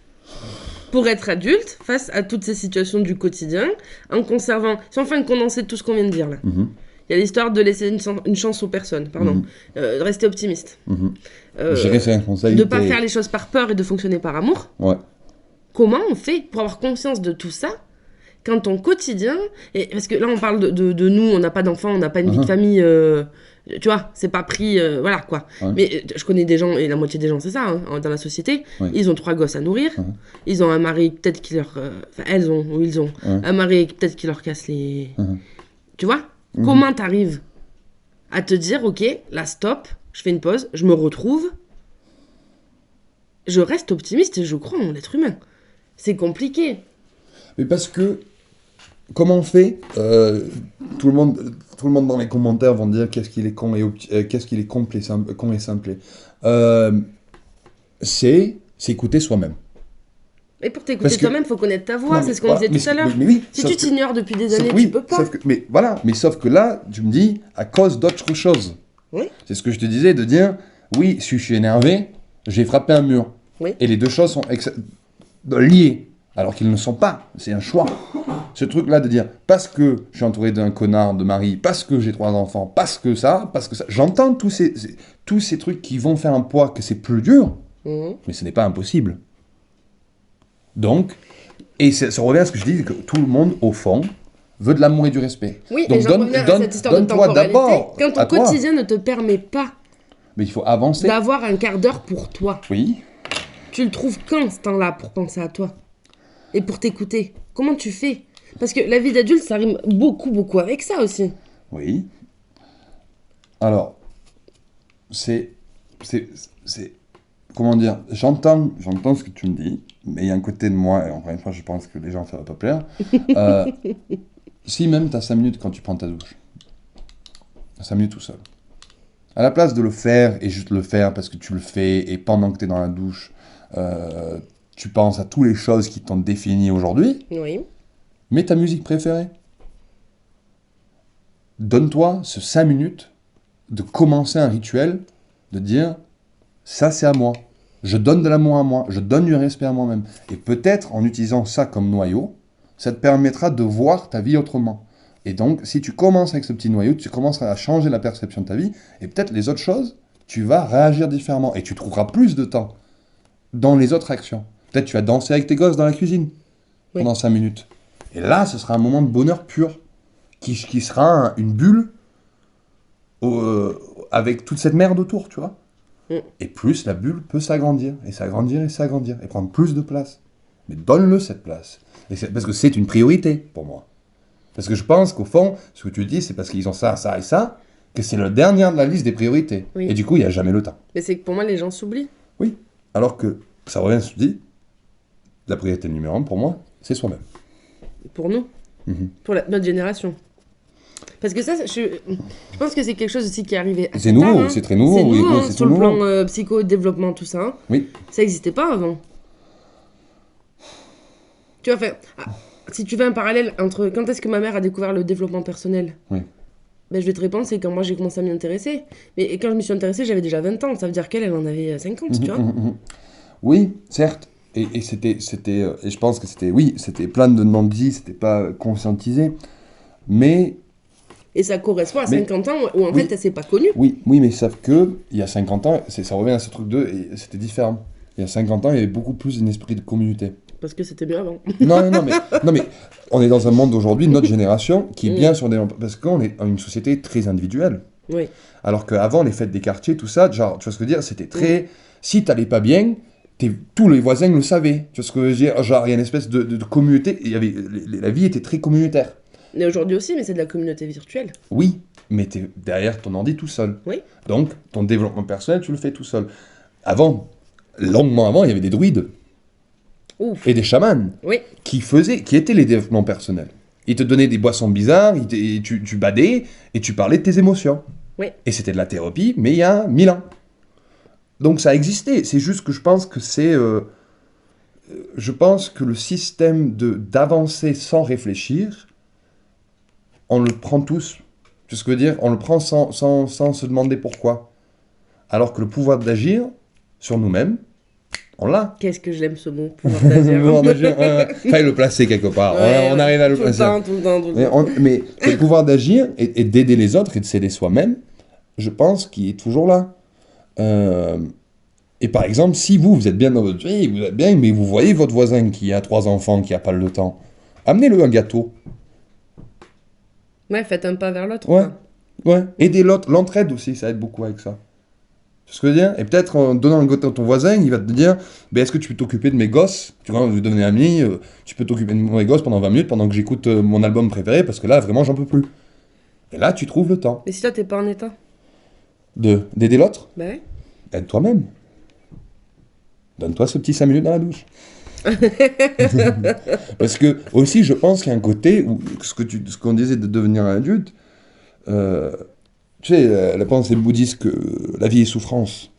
pour être adulte face à toutes ces situations du quotidien, en conservant... Si on fait un condensé de tout ce qu'on vient de dire, là. Il y a l'histoire de laisser une chance aux personnes, pardon. De rester optimiste. Gérer ses responsabilités. De ne pas faire les choses par peur et de fonctionner par amour. Ouais. Comment on fait pour avoir conscience de tout ça quand ton quotidien... Parce que là, on parle de nous, on n'a pas d'enfants, on n'a pas une vie de famille... tu vois, c'est pas pris... voilà, quoi. Ouais. Mais je connais des gens, et la moitié des gens, c'est ça, hein, dans la société. Ouais. Ils ont 3 gosses à nourrir. Ils ont un mari, peut-être qui leur... Enfin, elles ont, ou ils ont. Un mari, peut-être qui leur casse les... Tu vois Comment t'arrives à te dire, ok, là, stop, je fais une pause, je me retrouve, je reste optimiste et je crois en l'être humain. C'est compliqué. Mais parce que, comment on fait tout le monde dans les commentaires vont dire qu'est-ce qu'il est con et qu'est-ce qu'il est con et simple. C'est écouter soi-même. Et pour t'écouter toi-même, il faut connaître ta voix, Non, c'est ce qu'on voilà, disait tout à l'heure. mais oui, Si sauf tu t'ignores depuis des années, oui, tu peux pas. mais voilà, mais sauf que là, tu me dis à cause d'autre chose. Oui. C'est ce que je te disais de dire, oui, si je suis énervé, j'ai frappé un mur. Oui. Et les deux choses sont liées, alors qu'ils ne sont pas. C'est un choix. Ce truc-là de dire, parce que je suis entouré d'un connard de mari, parce que j'ai 3 enfants, parce que ça, j'entends tous ces trucs qui vont faire un poids que c'est plus dur, mais ce n'est pas impossible. Donc, et ça revient à ce que je dis, que tout le monde, au fond, veut de l'amour et du respect. Oui, donc mais j'en reviens à cette histoire de temporalité. Quand ton quotidien ne te permet pas mais il faut avancer. D'avoir un quart d'heure pour toi. Oui. Tu le trouves quand, ce temps-là, pour penser à toi et pour t'écouter? Comment tu fais? Parce que la vie d'adulte, ça rime beaucoup, beaucoup avec ça aussi. Oui. Alors, c'est comment dire, j'entends ce que tu me dis, mais il y a un côté de moi, et encore une fois, je pense que les gens, ça va pas plaire. Si même tu as 5 minutes quand tu prends ta douche, 5 minutes tout seul, à la place de le faire et juste le faire parce que tu le fais et pendant que tu es dans la douche, tu penses à toutes les choses qui t'ont défini aujourd'hui, oui. Mets ta musique préférée. Donne-toi ce 5 minutes de commencer un rituel, de dire ça c'est à moi, je donne de l'amour à moi, je donne du respect à moi-même. Et peut-être en utilisant ça comme noyau, ça te permettra de voir ta vie autrement. Et donc, si tu commences avec ce petit noyau, tu commences à changer la perception de ta vie, et peut-être les autres choses, tu vas réagir différemment, et tu trouveras plus de temps dans les autres actions. Peut-être tu vas danser avec tes gosses dans la cuisine pendant 5 minutes. Et là, ce sera un moment de bonheur pur, qui sera une bulle avec toute cette merde autour, tu vois. Et plus la bulle peut s'agrandir, et s'agrandir, et s'agrandir, et prendre plus de place. Mais donne-le cette place. Parce que c'est une priorité pour moi. Parce que je pense qu'au fond, ce que tu dis, c'est parce qu'ils ont ça, ça et ça, que c'est le dernier de la liste des priorités. Oui. Et du coup, il n'y a jamais le temps. Mais c'est que pour moi, les gens s'oublient. Oui. Alors que ça revient à ce que tu dis, la priorité numéro 1 pour moi, c'est soi-même. Pour nous. Pour notre génération. Parce que ça, je pense que c'est quelque chose aussi qui est arrivé assez C'est nouveau, tard, hein. c'est très nouveau. C'est nouveau, oui, hein, c'est sur tout le nouveau. plan psycho-développement, tout ça. Hein. Oui. Ça n'existait pas avant. Tu vois, si tu fais un parallèle entre quand est-ce que ma mère a découvert le développement personnel, Oui. ben, je vais te répondre, c'est quand moi j'ai commencé à m'y intéresser. Mais quand je me suis intéressée, j'avais déjà 20 ans. Ça veut dire qu'elle, elle en avait 50, tu vois. Oui, certes. Et c'était, et je pense que c'était plein de non-dits, c'était pas conscientisé. Mais Et ça correspond à Mais- 50 ans où en oui. fait elle s'est pas connue. oui, mais sauf que il y a 50 ans, ça revient à ce truc et c'était différent. Il y a 50 ans, il y avait beaucoup plus un esprit de communauté. Parce que c'était mieux avant. Non, mais on est dans un monde d'aujourd'hui, notre génération, qui est bien sur des... Parce qu'on est dans une société très individuelle. Oui. Alors qu'avant, les fêtes des quartiers, tout ça, genre, tu vois ce que je veux dire, c'était très... Si t'allais pas bien, tous les voisins le savaient. Tu vois ce que je veux dire? Genre, il y a une espèce de communauté, la vie était très communautaire. Mais aujourd'hui aussi, mais c'est de la communauté virtuelle. Oui, mais t'es derrière ton ordi tout seul. Oui. Donc, ton développement personnel, tu le fais tout seul. Longuement avant, il y avait des druides Ouf. et des chamans Oui. qui étaient les développements personnels. Ils te donnaient des boissons bizarres, tu badais et tu parlais de tes émotions. Oui. Et c'était de la thérapie, mais il y a 1000 ans. Donc ça existait. C'est juste que je pense que je pense que le système d'avancer sans réfléchir, on le prend tous. Tu sais ce que je veux dire? On le prend sans se demander pourquoi. Alors que le pouvoir d'agir sur nous-mêmes, on l'a. Qu'est-ce que je l'aime ce mot, pouvoir d'agir. Le pouvoir d'agir, fallait le placer quelque part. Ouais, on arrive à le tout placer. Tout le temps. Mais le pouvoir d'agir et d'aider les autres et de s'aider soi-même, je pense qu'il est toujours là. Et par exemple, si vous êtes bien dans votre vie, vous êtes bien, mais vous voyez votre voisin qui a 3 enfants, qui n'a pas le temps, amenez-le un gâteau. Ouais, faites un pas vers l'autre. Ouais. quoi. Ouais. Aider l'autre, l'entraide aussi, ça aide beaucoup avec ça. C'est ce que je veux dire. Et peut-être en donnant un gâteau à ton voisin, il va te dire ben, est-ce que tu peux t'occuper de mes gosses? Tu vois, je vais devenir ami, tu peux t'occuper de mes gosses pendant 20 minutes pendant que j'écoute mon album préféré parce que là, vraiment, j'en peux plus. Et là, tu trouves le temps. Mais si toi t'es pas en état. D'aider l'autre. Bah ouais. Aide toi-même. Donne-toi ce petit 5 minutes dans la douche. Parce que, aussi, je pense qu'il y a un côté où ce qu'on disait de devenir un adulte, tu sais, la pensée bouddhiste que la vie est souffrance.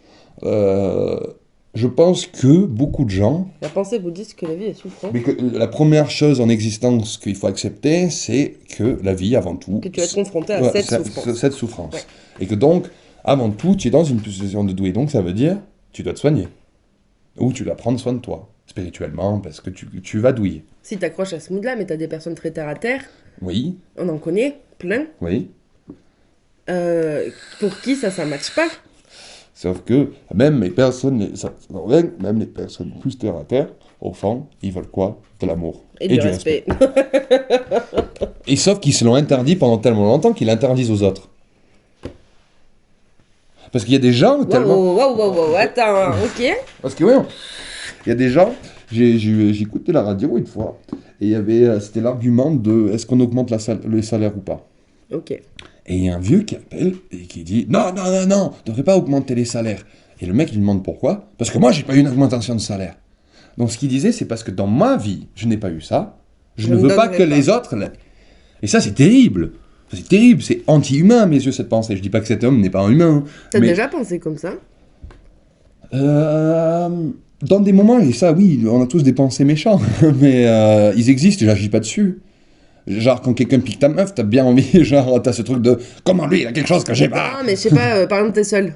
Je pense que beaucoup de gens, La pensée bouddhiste que la vie est souffrance. mais que la première chose en existence qu'il faut accepter, c'est que la vie, avant tout, Que tu vas être confronté à ouais, cette souffrance. Ouais. Et que donc, avant tout, tu es dans une position de doué. Donc ça veut dire, tu dois te soigner. Ou tu dois prendre soin de toi, spirituellement, parce que tu vas douiller. Si t'accroches à ce mood-là, mais t'as des personnes très terre à terre, Oui, on en connaît plein, oui. pour qui ça matche pas. Sauf que même les personnes, même les personnes plus terre à terre, au fond, ils veulent quoi? De l'amour. Et du respect. Et sauf qu'ils se l'ont interdit pendant tellement longtemps qu'ils l'interdisent aux autres. Parce qu'il y a des gens tellement... Wow, attends, ok. Parce que oui, il y a des gens... J'ai écouté la radio une fois, et il y avait, c'était l'argument de est-ce qu'on augmente le salaire ou pas. Ok. Et il y a un vieux qui appelle et qui dit non, on ne devrait pas augmenter les salaires. Et le mec lui demande pourquoi. Parce que moi, j'ai pas eu une augmentation de salaire. Donc ce qu'il disait, c'est parce que dans ma vie, je n'ai pas eu ça. Je ne veux pas que les autres... Et ça, c'est terrible. C'est terrible, c'est anti-humain à mes yeux, cette pensée. Je dis pas que cet homme n'est pas un humain. T'as mais... déjà pensé comme ça? Dans des moments, et ça, oui, on a tous des pensées méchantes. Mais ils existent, j'agis pas dessus. Genre, quand quelqu'un pique ta meuf, t'as bien envie, genre, t'as ce truc de comment lui, il a quelque chose que j'ai pas. Ah, mais je sais pas, par exemple, t'es seul.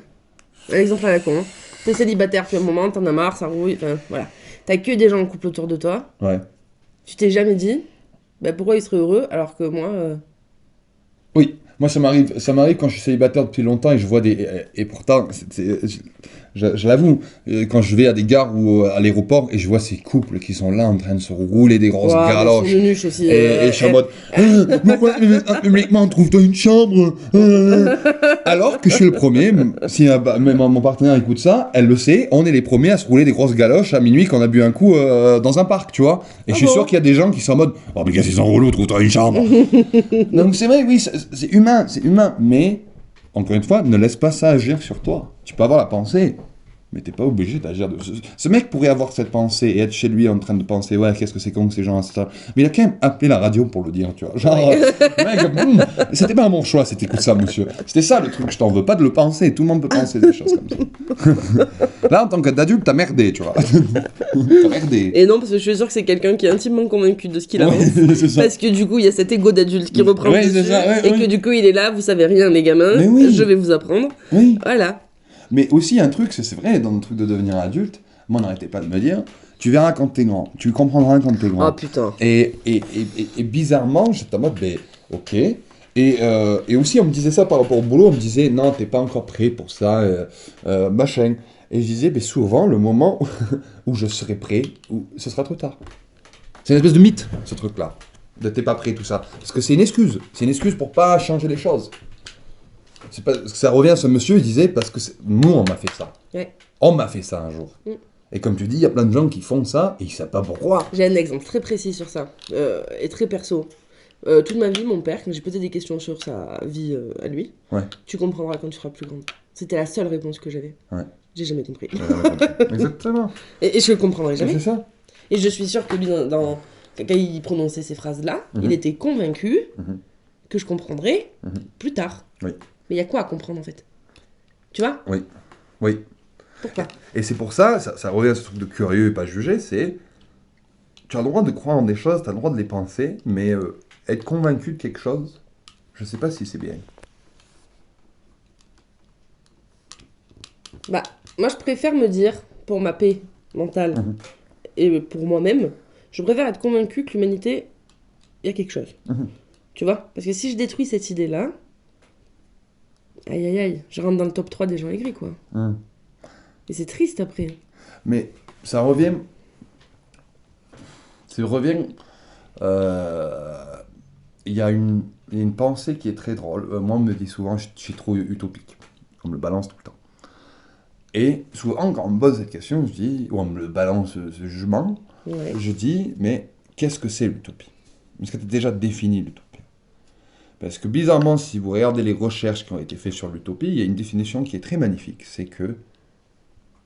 Un exemple à la con. Hein. T'es célibataire depuis un moment, t'en as marre, ça rouille, enfin voilà. T'as que des gens en couple autour de toi. Ouais. Tu t'es jamais dit, bah pourquoi il serait heureux alors que moi, Oui, moi ça m'arrive quand je suis célibataire depuis longtemps et je vois des... Et pourtant, je l'avoue, quand je vais à des gares ou à l'aéroport et je vois ces couples qui sont là en train de se rouler des grosses Ouah, mais ils sont galoches, nunuches aussi. et je suis en mode, pourquoi publiquement trouve-toi une chambre alors que je suis le premier, si même mon partenaire écoute ça, elle le sait, on est les premiers à se rouler des grosses galoches à minuit quand on a bu un coup dans un parc, tu vois. Et je suis sûr qu'il y a des gens qui sont en mode, oh mais qu'est-ce qu'ils sont relous, trouve-toi une chambre. Donc c'est vrai, oui, c'est humain, mais encore une fois, ne laisse pas ça agir sur toi. Tu peux avoir la pensée, mais t'es pas obligé d'agir de... Ce mec pourrait avoir cette pensée et être chez lui en train de penser, ouais, qu'est-ce que c'est con que ces gens, etc. Mais il a quand même appelé la radio pour le dire, tu vois. Genre, mec, c'était pas mon choix, c'était écoute ça, monsieur. C'était ça le truc, je t'en veux pas de le penser, tout le monde peut penser des choses comme ça. Là, en tant qu'adulte, t'as merdé, tu vois. T'as merdé. Et non, parce que je suis sûr que c'est quelqu'un qui est intimement convaincu de ce qu'il avance. C'est ça. Parce que du coup, il y a cet ego d'adulte qui reprend Ouais, dessus. c'est ça, ouais, et ouais. que du coup, il est là, vous savez rien, les gamins. Mais oui. Je vais vous apprendre. Oui. Voilà. Mais aussi un truc, c'est vrai, dans le truc de devenir adulte, moi on n'arrêtait pas de me dire, tu verras quand t'es grand, tu comprendras quand t'es grand. Oh putain. Et bizarrement, j'étais en mode, ben, ok. Et aussi, on me disait ça par rapport au boulot, on me disait, non, t'es pas encore prêt pour ça, machin. Et je disais, ben, souvent, le moment où je serai prêt, ce sera trop tard. C'est une espèce de mythe, ce truc-là, de t'es pas prêt, tout ça. Parce que c'est une excuse. C'est une excuse pour pas changer les choses. C'est pas, ça revient à ce monsieur, il disait, parce que nous, on m'a fait ça. Ouais. On m'a fait ça un jour. Et comme tu dis, il y a plein de gens qui font ça et ils savent pas pourquoi. J'ai un exemple très précis sur ça, et très perso. Toute ma vie, mon père, quand j'ai posé des questions sur sa vie à lui, Ouais. tu comprendras quand tu seras plus grande. C'était la seule réponse que j'avais. Ouais. J'ai jamais compris. Exactement. Et je le comprendrai C'est jamais. ça. Et je suis sûre que lui, quand il prononçait ces phrases-là, Mhm. il était convaincu Mhm. que je comprendrais Mhm. plus tard. Oui. Mais il y a quoi à comprendre en fait? Tu vois? Oui. Pourquoi? Et c'est pour ça, ça revient à ce truc de curieux et pas jugé, c'est... Tu as le droit de croire en des choses, tu as le droit de les penser, mais être convaincu de quelque chose, je sais pas si c'est bien. Bah, moi je préfère me dire, pour ma paix mentale Mhm. et pour moi-même, je préfère être convaincu que l'humanité, il y a quelque chose. Mhm. Tu vois? Parce que si je détruis cette idée-là, aïe aïe aïe, je rentre dans le top 3 des gens aigris quoi. Mhm. Et c'est triste après. Mais ça revient... Il y a une pensée qui est très drôle. Moi, on me dit souvent, je suis trop utopique. On me le balance tout le temps. Et souvent, quand on me pose cette question, je dis, ou on me le balance ce jugement, Ouais. je dis, mais qu'est-ce que c'est l'utopie? Est-ce que tu as déjà défini l'utopie? Parce que bizarrement, si vous regardez les recherches qui ont été faites sur l'utopie, il y a une définition qui est très magnifique. C'est que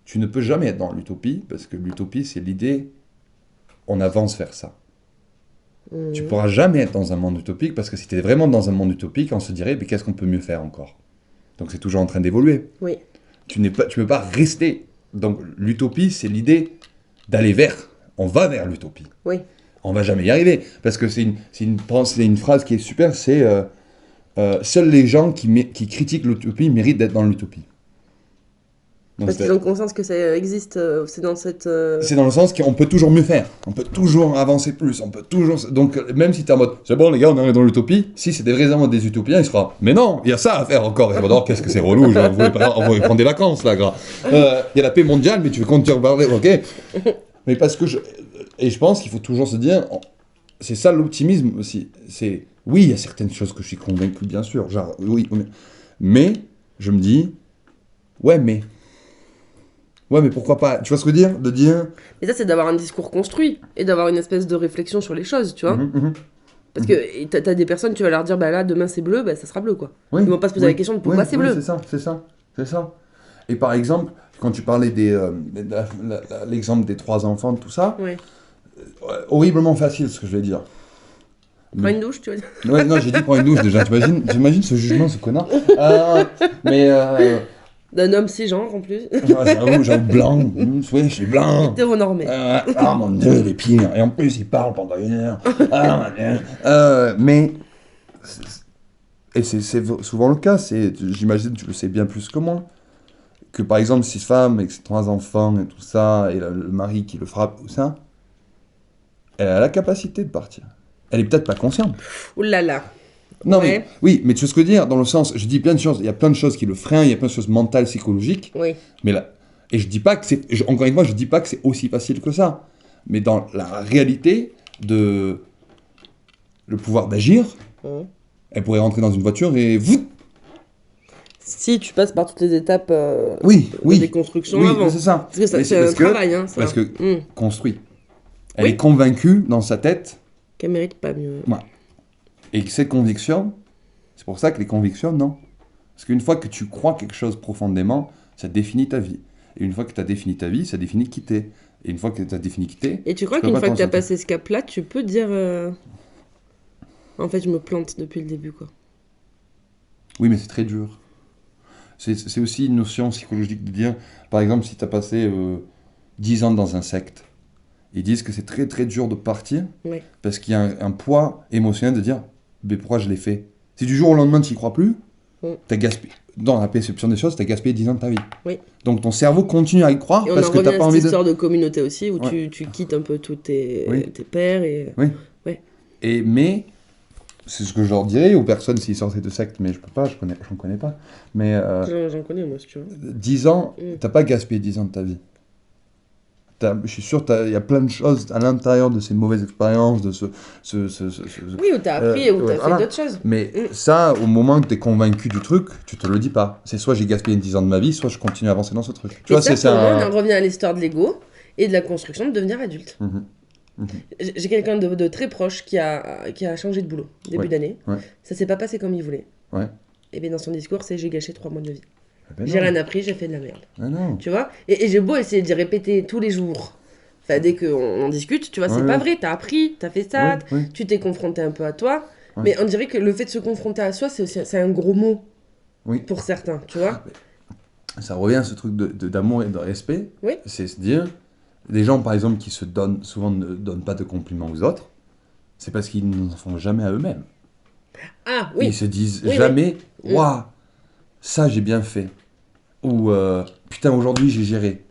tu ne peux jamais être dans l'utopie, parce que l'utopie, c'est l'idée, on avance vers ça. Tu pourras jamais être dans un monde utopique, parce que si tu es vraiment dans un monde utopique, on se dirait, mais qu'est-ce qu'on peut mieux faire encore? Donc c'est toujours en train d'évoluer. Oui. Tu ne peux pas rester. Donc l'utopie, c'est l'idée d'aller vers. On va vers l'utopie. Oui. On va jamais y arriver. Parce que c'est une phrase qui est super, c'est seuls les gens qui critiquent l'utopie méritent d'être dans l'utopie. Donc, Parce qu'ils ont conscience que ça existe, c'est dans cette... c'est dans le sens qu'on peut toujours mieux faire. On peut toujours avancer plus. On peut toujours... Donc même si tu es en mode, c'est bon les gars, on arrive dans l'utopie, si c'est vraiment des utopiens, il sera, mais non, il y a ça à faire encore. Et on qu'est-ce que c'est relou, genre, on va prendre des vacances là, gars. Il y a la paix mondiale, mais tu veux continuer à parler, ok. Mais parce que et je pense qu'il faut toujours se dire, c'est ça l'optimisme aussi. C'est, oui, il y a certaines choses que je suis convaincu, bien sûr, genre, oui, mais je me dis, ouais, mais pourquoi pas? Tu vois ce que je veux dire? De dire... Et ça, c'est d'avoir un discours construit et d'avoir une espèce de réflexion sur les choses, tu vois. Parce que t'as des personnes, tu vas leur dire, bah là, demain c'est bleu, bah ça sera bleu, quoi. Oui, Ils vont pas se poser la question de pourquoi c'est bleu. C'est ça. Et par exemple, quand tu parlais l'exemple des 3 enfants, tout ça, Ouais. Horriblement facile ce que je vais dire. Prends une douche, tu vois. Ouais, non, j'ai dit prends une douche déjà, t'imagines ce jugement, ce connard. D'un homme cisgenre, en plus. J'avoue, blanc, oui, je suis blanc. Hétéronormé. Ah mon dieu, les pires. Et en plus, il parle pendant 1 heure. Ah mon dieu. Mais, et c'est souvent le cas, j'imagine, tu le sais bien plus que moi, que par exemple, si femme avec ses 3 enfants et tout ça, et le mari qui le frappe, tout ça, elle a la capacité de partir. Elle est peut-être pas consciente. Ouh là là. Non, Ouais. mais oui, mais tu vois ce que je veux dire, dans le sens, je dis plein de choses, il y a plein de choses qui le freinent, il y a plein de choses mentales, psychologiques, Oui. mais là, et je dis pas que encore une fois, je dis pas que c'est aussi facile que ça, mais dans la réalité de le pouvoir d'agir, elle pourrait rentrer dans une voiture et Si tu passes par toutes les étapes oui, de oui, déconstruction oui, avant. c'est ça. Parce que Mais c'est un travail, hein, ça. parce que construit. Elle Oui. est convaincue dans sa tête, Qu'elle mérite pas mieux. ouais. Et que ces convictions, c'est pour ça que les convictions, non. Parce qu'une fois que tu crois quelque chose profondément, ça définit ta vie. Et une fois que tu as défini ta vie, ça définit qui t'es. Et une fois que tu as défini qui t'es, Et tu crois peux qu'une pas fois t'en que tu as sortir. passé ce cap-là, tu peux dire en fait, je me plante depuis le début, quoi. Oui, mais c'est très dur. C'est aussi une notion psychologique de dire, par exemple, si tu as passé 10 ans dans un secte, ils disent que c'est très très dur de partir, Ouais. parce qu'il y a un poids émotionnel de dire, mais pourquoi je l'ai fait? Si du jour au lendemain tu n'y crois plus, t'as gaspillé, dans la perception des choses, tu as gaspillé 10 ans de ta vie. Oui. Donc ton cerveau continue à y croire Et on parce en que revient tu n'as à pas cette envie de... histoire de communauté aussi, où Ouais. tu quittes un peu tous tes Oui. pères et... Oui. Ouais. Mais, c'est ce que je leur dirais aux personnes s'ils sortaient de secte, mais je peux pas, j'en connais pas. Mais J'en connais, moi, si tu veux. 10 ans, t'as pas gaspillé 10 ans de ta vie. Je suis sûr il y a plein de choses à l'intérieur de ces mauvaises expériences, de Oui, où t'as appris et où t'as fait voilà. d'autres choses. Mais ça, au moment que t'es convaincu du truc, tu te le dis pas. C'est soit j'ai gaspillé 10 ans de ma vie, soit je continue à avancer dans ce truc. Tu Et vois, ça, c'est pour moi, on ça. en revient à l'histoire de l'ego et de la construction de devenir adulte. Mhm. J'ai quelqu'un de très proche qui a changé de boulot début Ouais. d'année. Ouais. Ça s'est pas passé comme il voulait. Ouais. Et bien dans son discours, c'est j'ai gâché 3 mois de vie. Ah ben J'ai non. rien appris, j'ai fait de la merde. Ah non. Tu vois, et j'ai beau essayer d'y répéter tous les jours. Enfin, dès qu'on en discute, tu vois, c'est Ouais, pas ouais. vrai. T'as appris, t'as fait ça, Oui, oui. tu t'es confronté un peu à toi. Ouais. Mais on dirait que le fait de se confronter à soi, c'est un gros mot Oui. pour certains, tu vois. Ça revient à ce truc d'amour et de respect. Oui. C'est se dire, les gens par exemple qui souvent ne donnent pas de compliments aux autres, c'est parce qu'ils n'en font jamais à eux-mêmes. Ah, oui. Ils se disent Oui, jamais, oui. waouh, ça j'ai bien fait. Ou putain, aujourd'hui j'ai géré.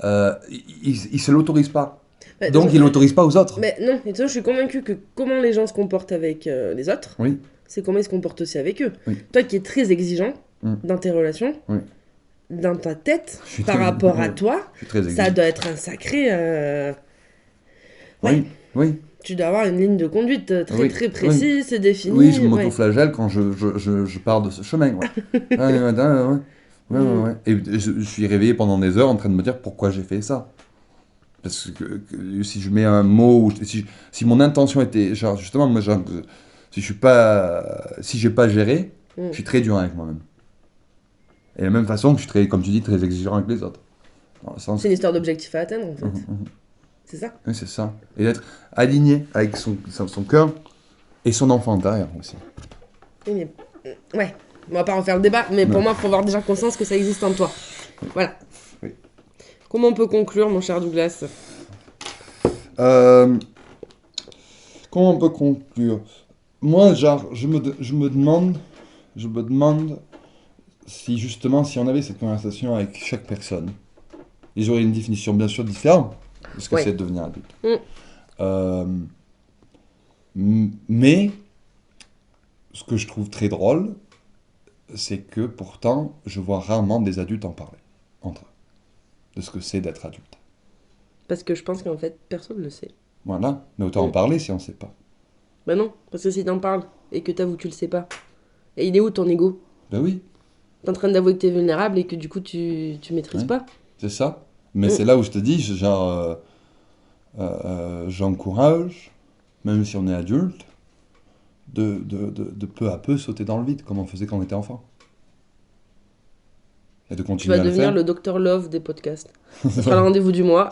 Ils se l'autorisent pas. Bah, Donc ils l'autorisent pas aux autres. Mais non, et tu vois, je suis convaincue que comment les gens se comportent avec les autres, Oui. c'est comment ils se comportent aussi avec eux. Oui. Toi qui es très exigeant Mm. dans tes relations, Oui. dans ta tête, Je suis par très- rapport à ouais. toi, Je suis très ça exigeant. doit être un sacré... Oui, oui. Tu dois avoir une ligne de conduite très Oui, très précise, c'est défini. Oui, je ouais. m'autoflagelle quand je pars de ce chemin. Ouais. Ouais. Et je suis réveillé pendant des heures en train de me dire pourquoi j'ai fait ça. Parce que si je mets un mot, ou si mon intention était, genre justement, moi, genre, si j'ai pas géré, je suis très dur avec moi-même. Et de la même façon que je suis très, comme tu dis, très exigeant avec les autres. Dans le sens C'est une histoire d'objectif à atteindre en fait. C'est ça. Oui, c'est ça. Et d'être aligné avec son cœur et son enfant intérieur aussi. Oui, mais... Ouais, on va pas refaire le débat, mais pour Non. moi, il faut avoir déjà conscience que ça existe en toi. Voilà. Oui. Comment on peut conclure, mon cher Douglas? Comment on peut conclure? Moi, genre, je me demande si justement, si on avait cette conversation avec chaque personne, ils auraient une définition bien sûr différente de ce que Ouais. c'est de devenir adulte. Mm. Mais ce que je trouve très drôle, c'est que pourtant, je vois rarement des adultes en parler entre eux de ce que c'est d'être adulte. Parce que je pense qu'en fait, personne ne le sait. Voilà, mais autant en parler si on ne sait pas. Bah non, parce que si t'en parles et que t'avoues que tu le sais pas, et il est où ton ego? Ben oui, T'es en train d'avouer que t'es vulnérable et que du coup tu maîtrises Ouais. pas. c'est ça. Mais c'est là où je te dis, genre, j'encourage, même si on est adulte, de peu à peu sauter dans le vide, comme on faisait quand on était enfant. Et de Tu continuer vas à le devenir faire. le Dr Love des podcasts. Ce sera le rendez-vous du mois.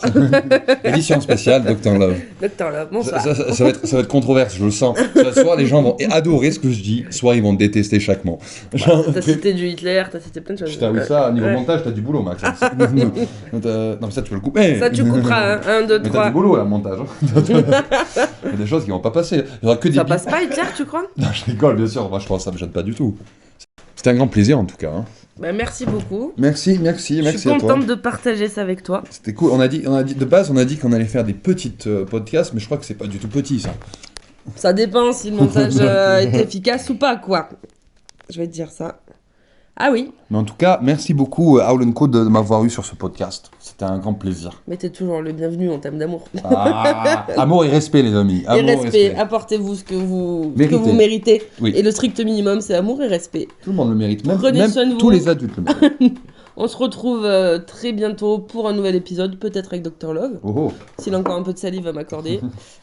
Édition spéciale, Dr Love. Dr Love, bonsoir. Ça va être controverse, je le sens. Soit les gens vont adorer ce que je dis, soit ils vont détester chaque mot. Genre, T'as cité du Hitler, t'as cité plein de choses. putain, oui, ça, niveau Ouais. montage, t'as du boulot, Max. Non, mais ça, tu peux le couper. Ça, tu couperas, hein. 1, 2, Mais t'as 3. du boulot, là, montage. Il y a des choses qui vont pas passer. Il y aura que des Ça bips. passe pas, Hitler, tu crois? Non, je rigole, bien sûr. Moi, je pense que ça me gêne pas du tout. C'était un grand plaisir, en tout cas. Hein. Bah, merci beaucoup. Merci Je suis à toi. contente de partager ça avec toi. C'était cool. De base, on a dit qu'on allait faire des petites podcasts, mais je crois que c'est pas du tout petit, ça. Ça dépend si le montage est efficace ou pas, quoi. Je vais te dire ça. Ah oui, Mais en tout cas, merci beaucoup, Aulenco, de m'avoir eu sur ce podcast. C'était un grand plaisir. mais t'es toujours le bienvenu en termes d'amour. Amour et respect, les amis. Et Amour respect, apportez-vous ce que vous Méritez. méritez. Oui. Et le strict minimum, c'est amour et respect. Tout le monde le mérite. Même, Prenez même soin de vous. tous les adultes le méritent. On se retrouve très bientôt pour un nouvel épisode, peut-être avec Dr Love, Oh, oh. s'il a encore un peu de salive à m'accorder.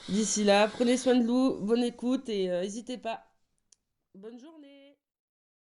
D'ici là, prenez soin de vous, bonne écoute et n'hésitez pas. Bonne journée.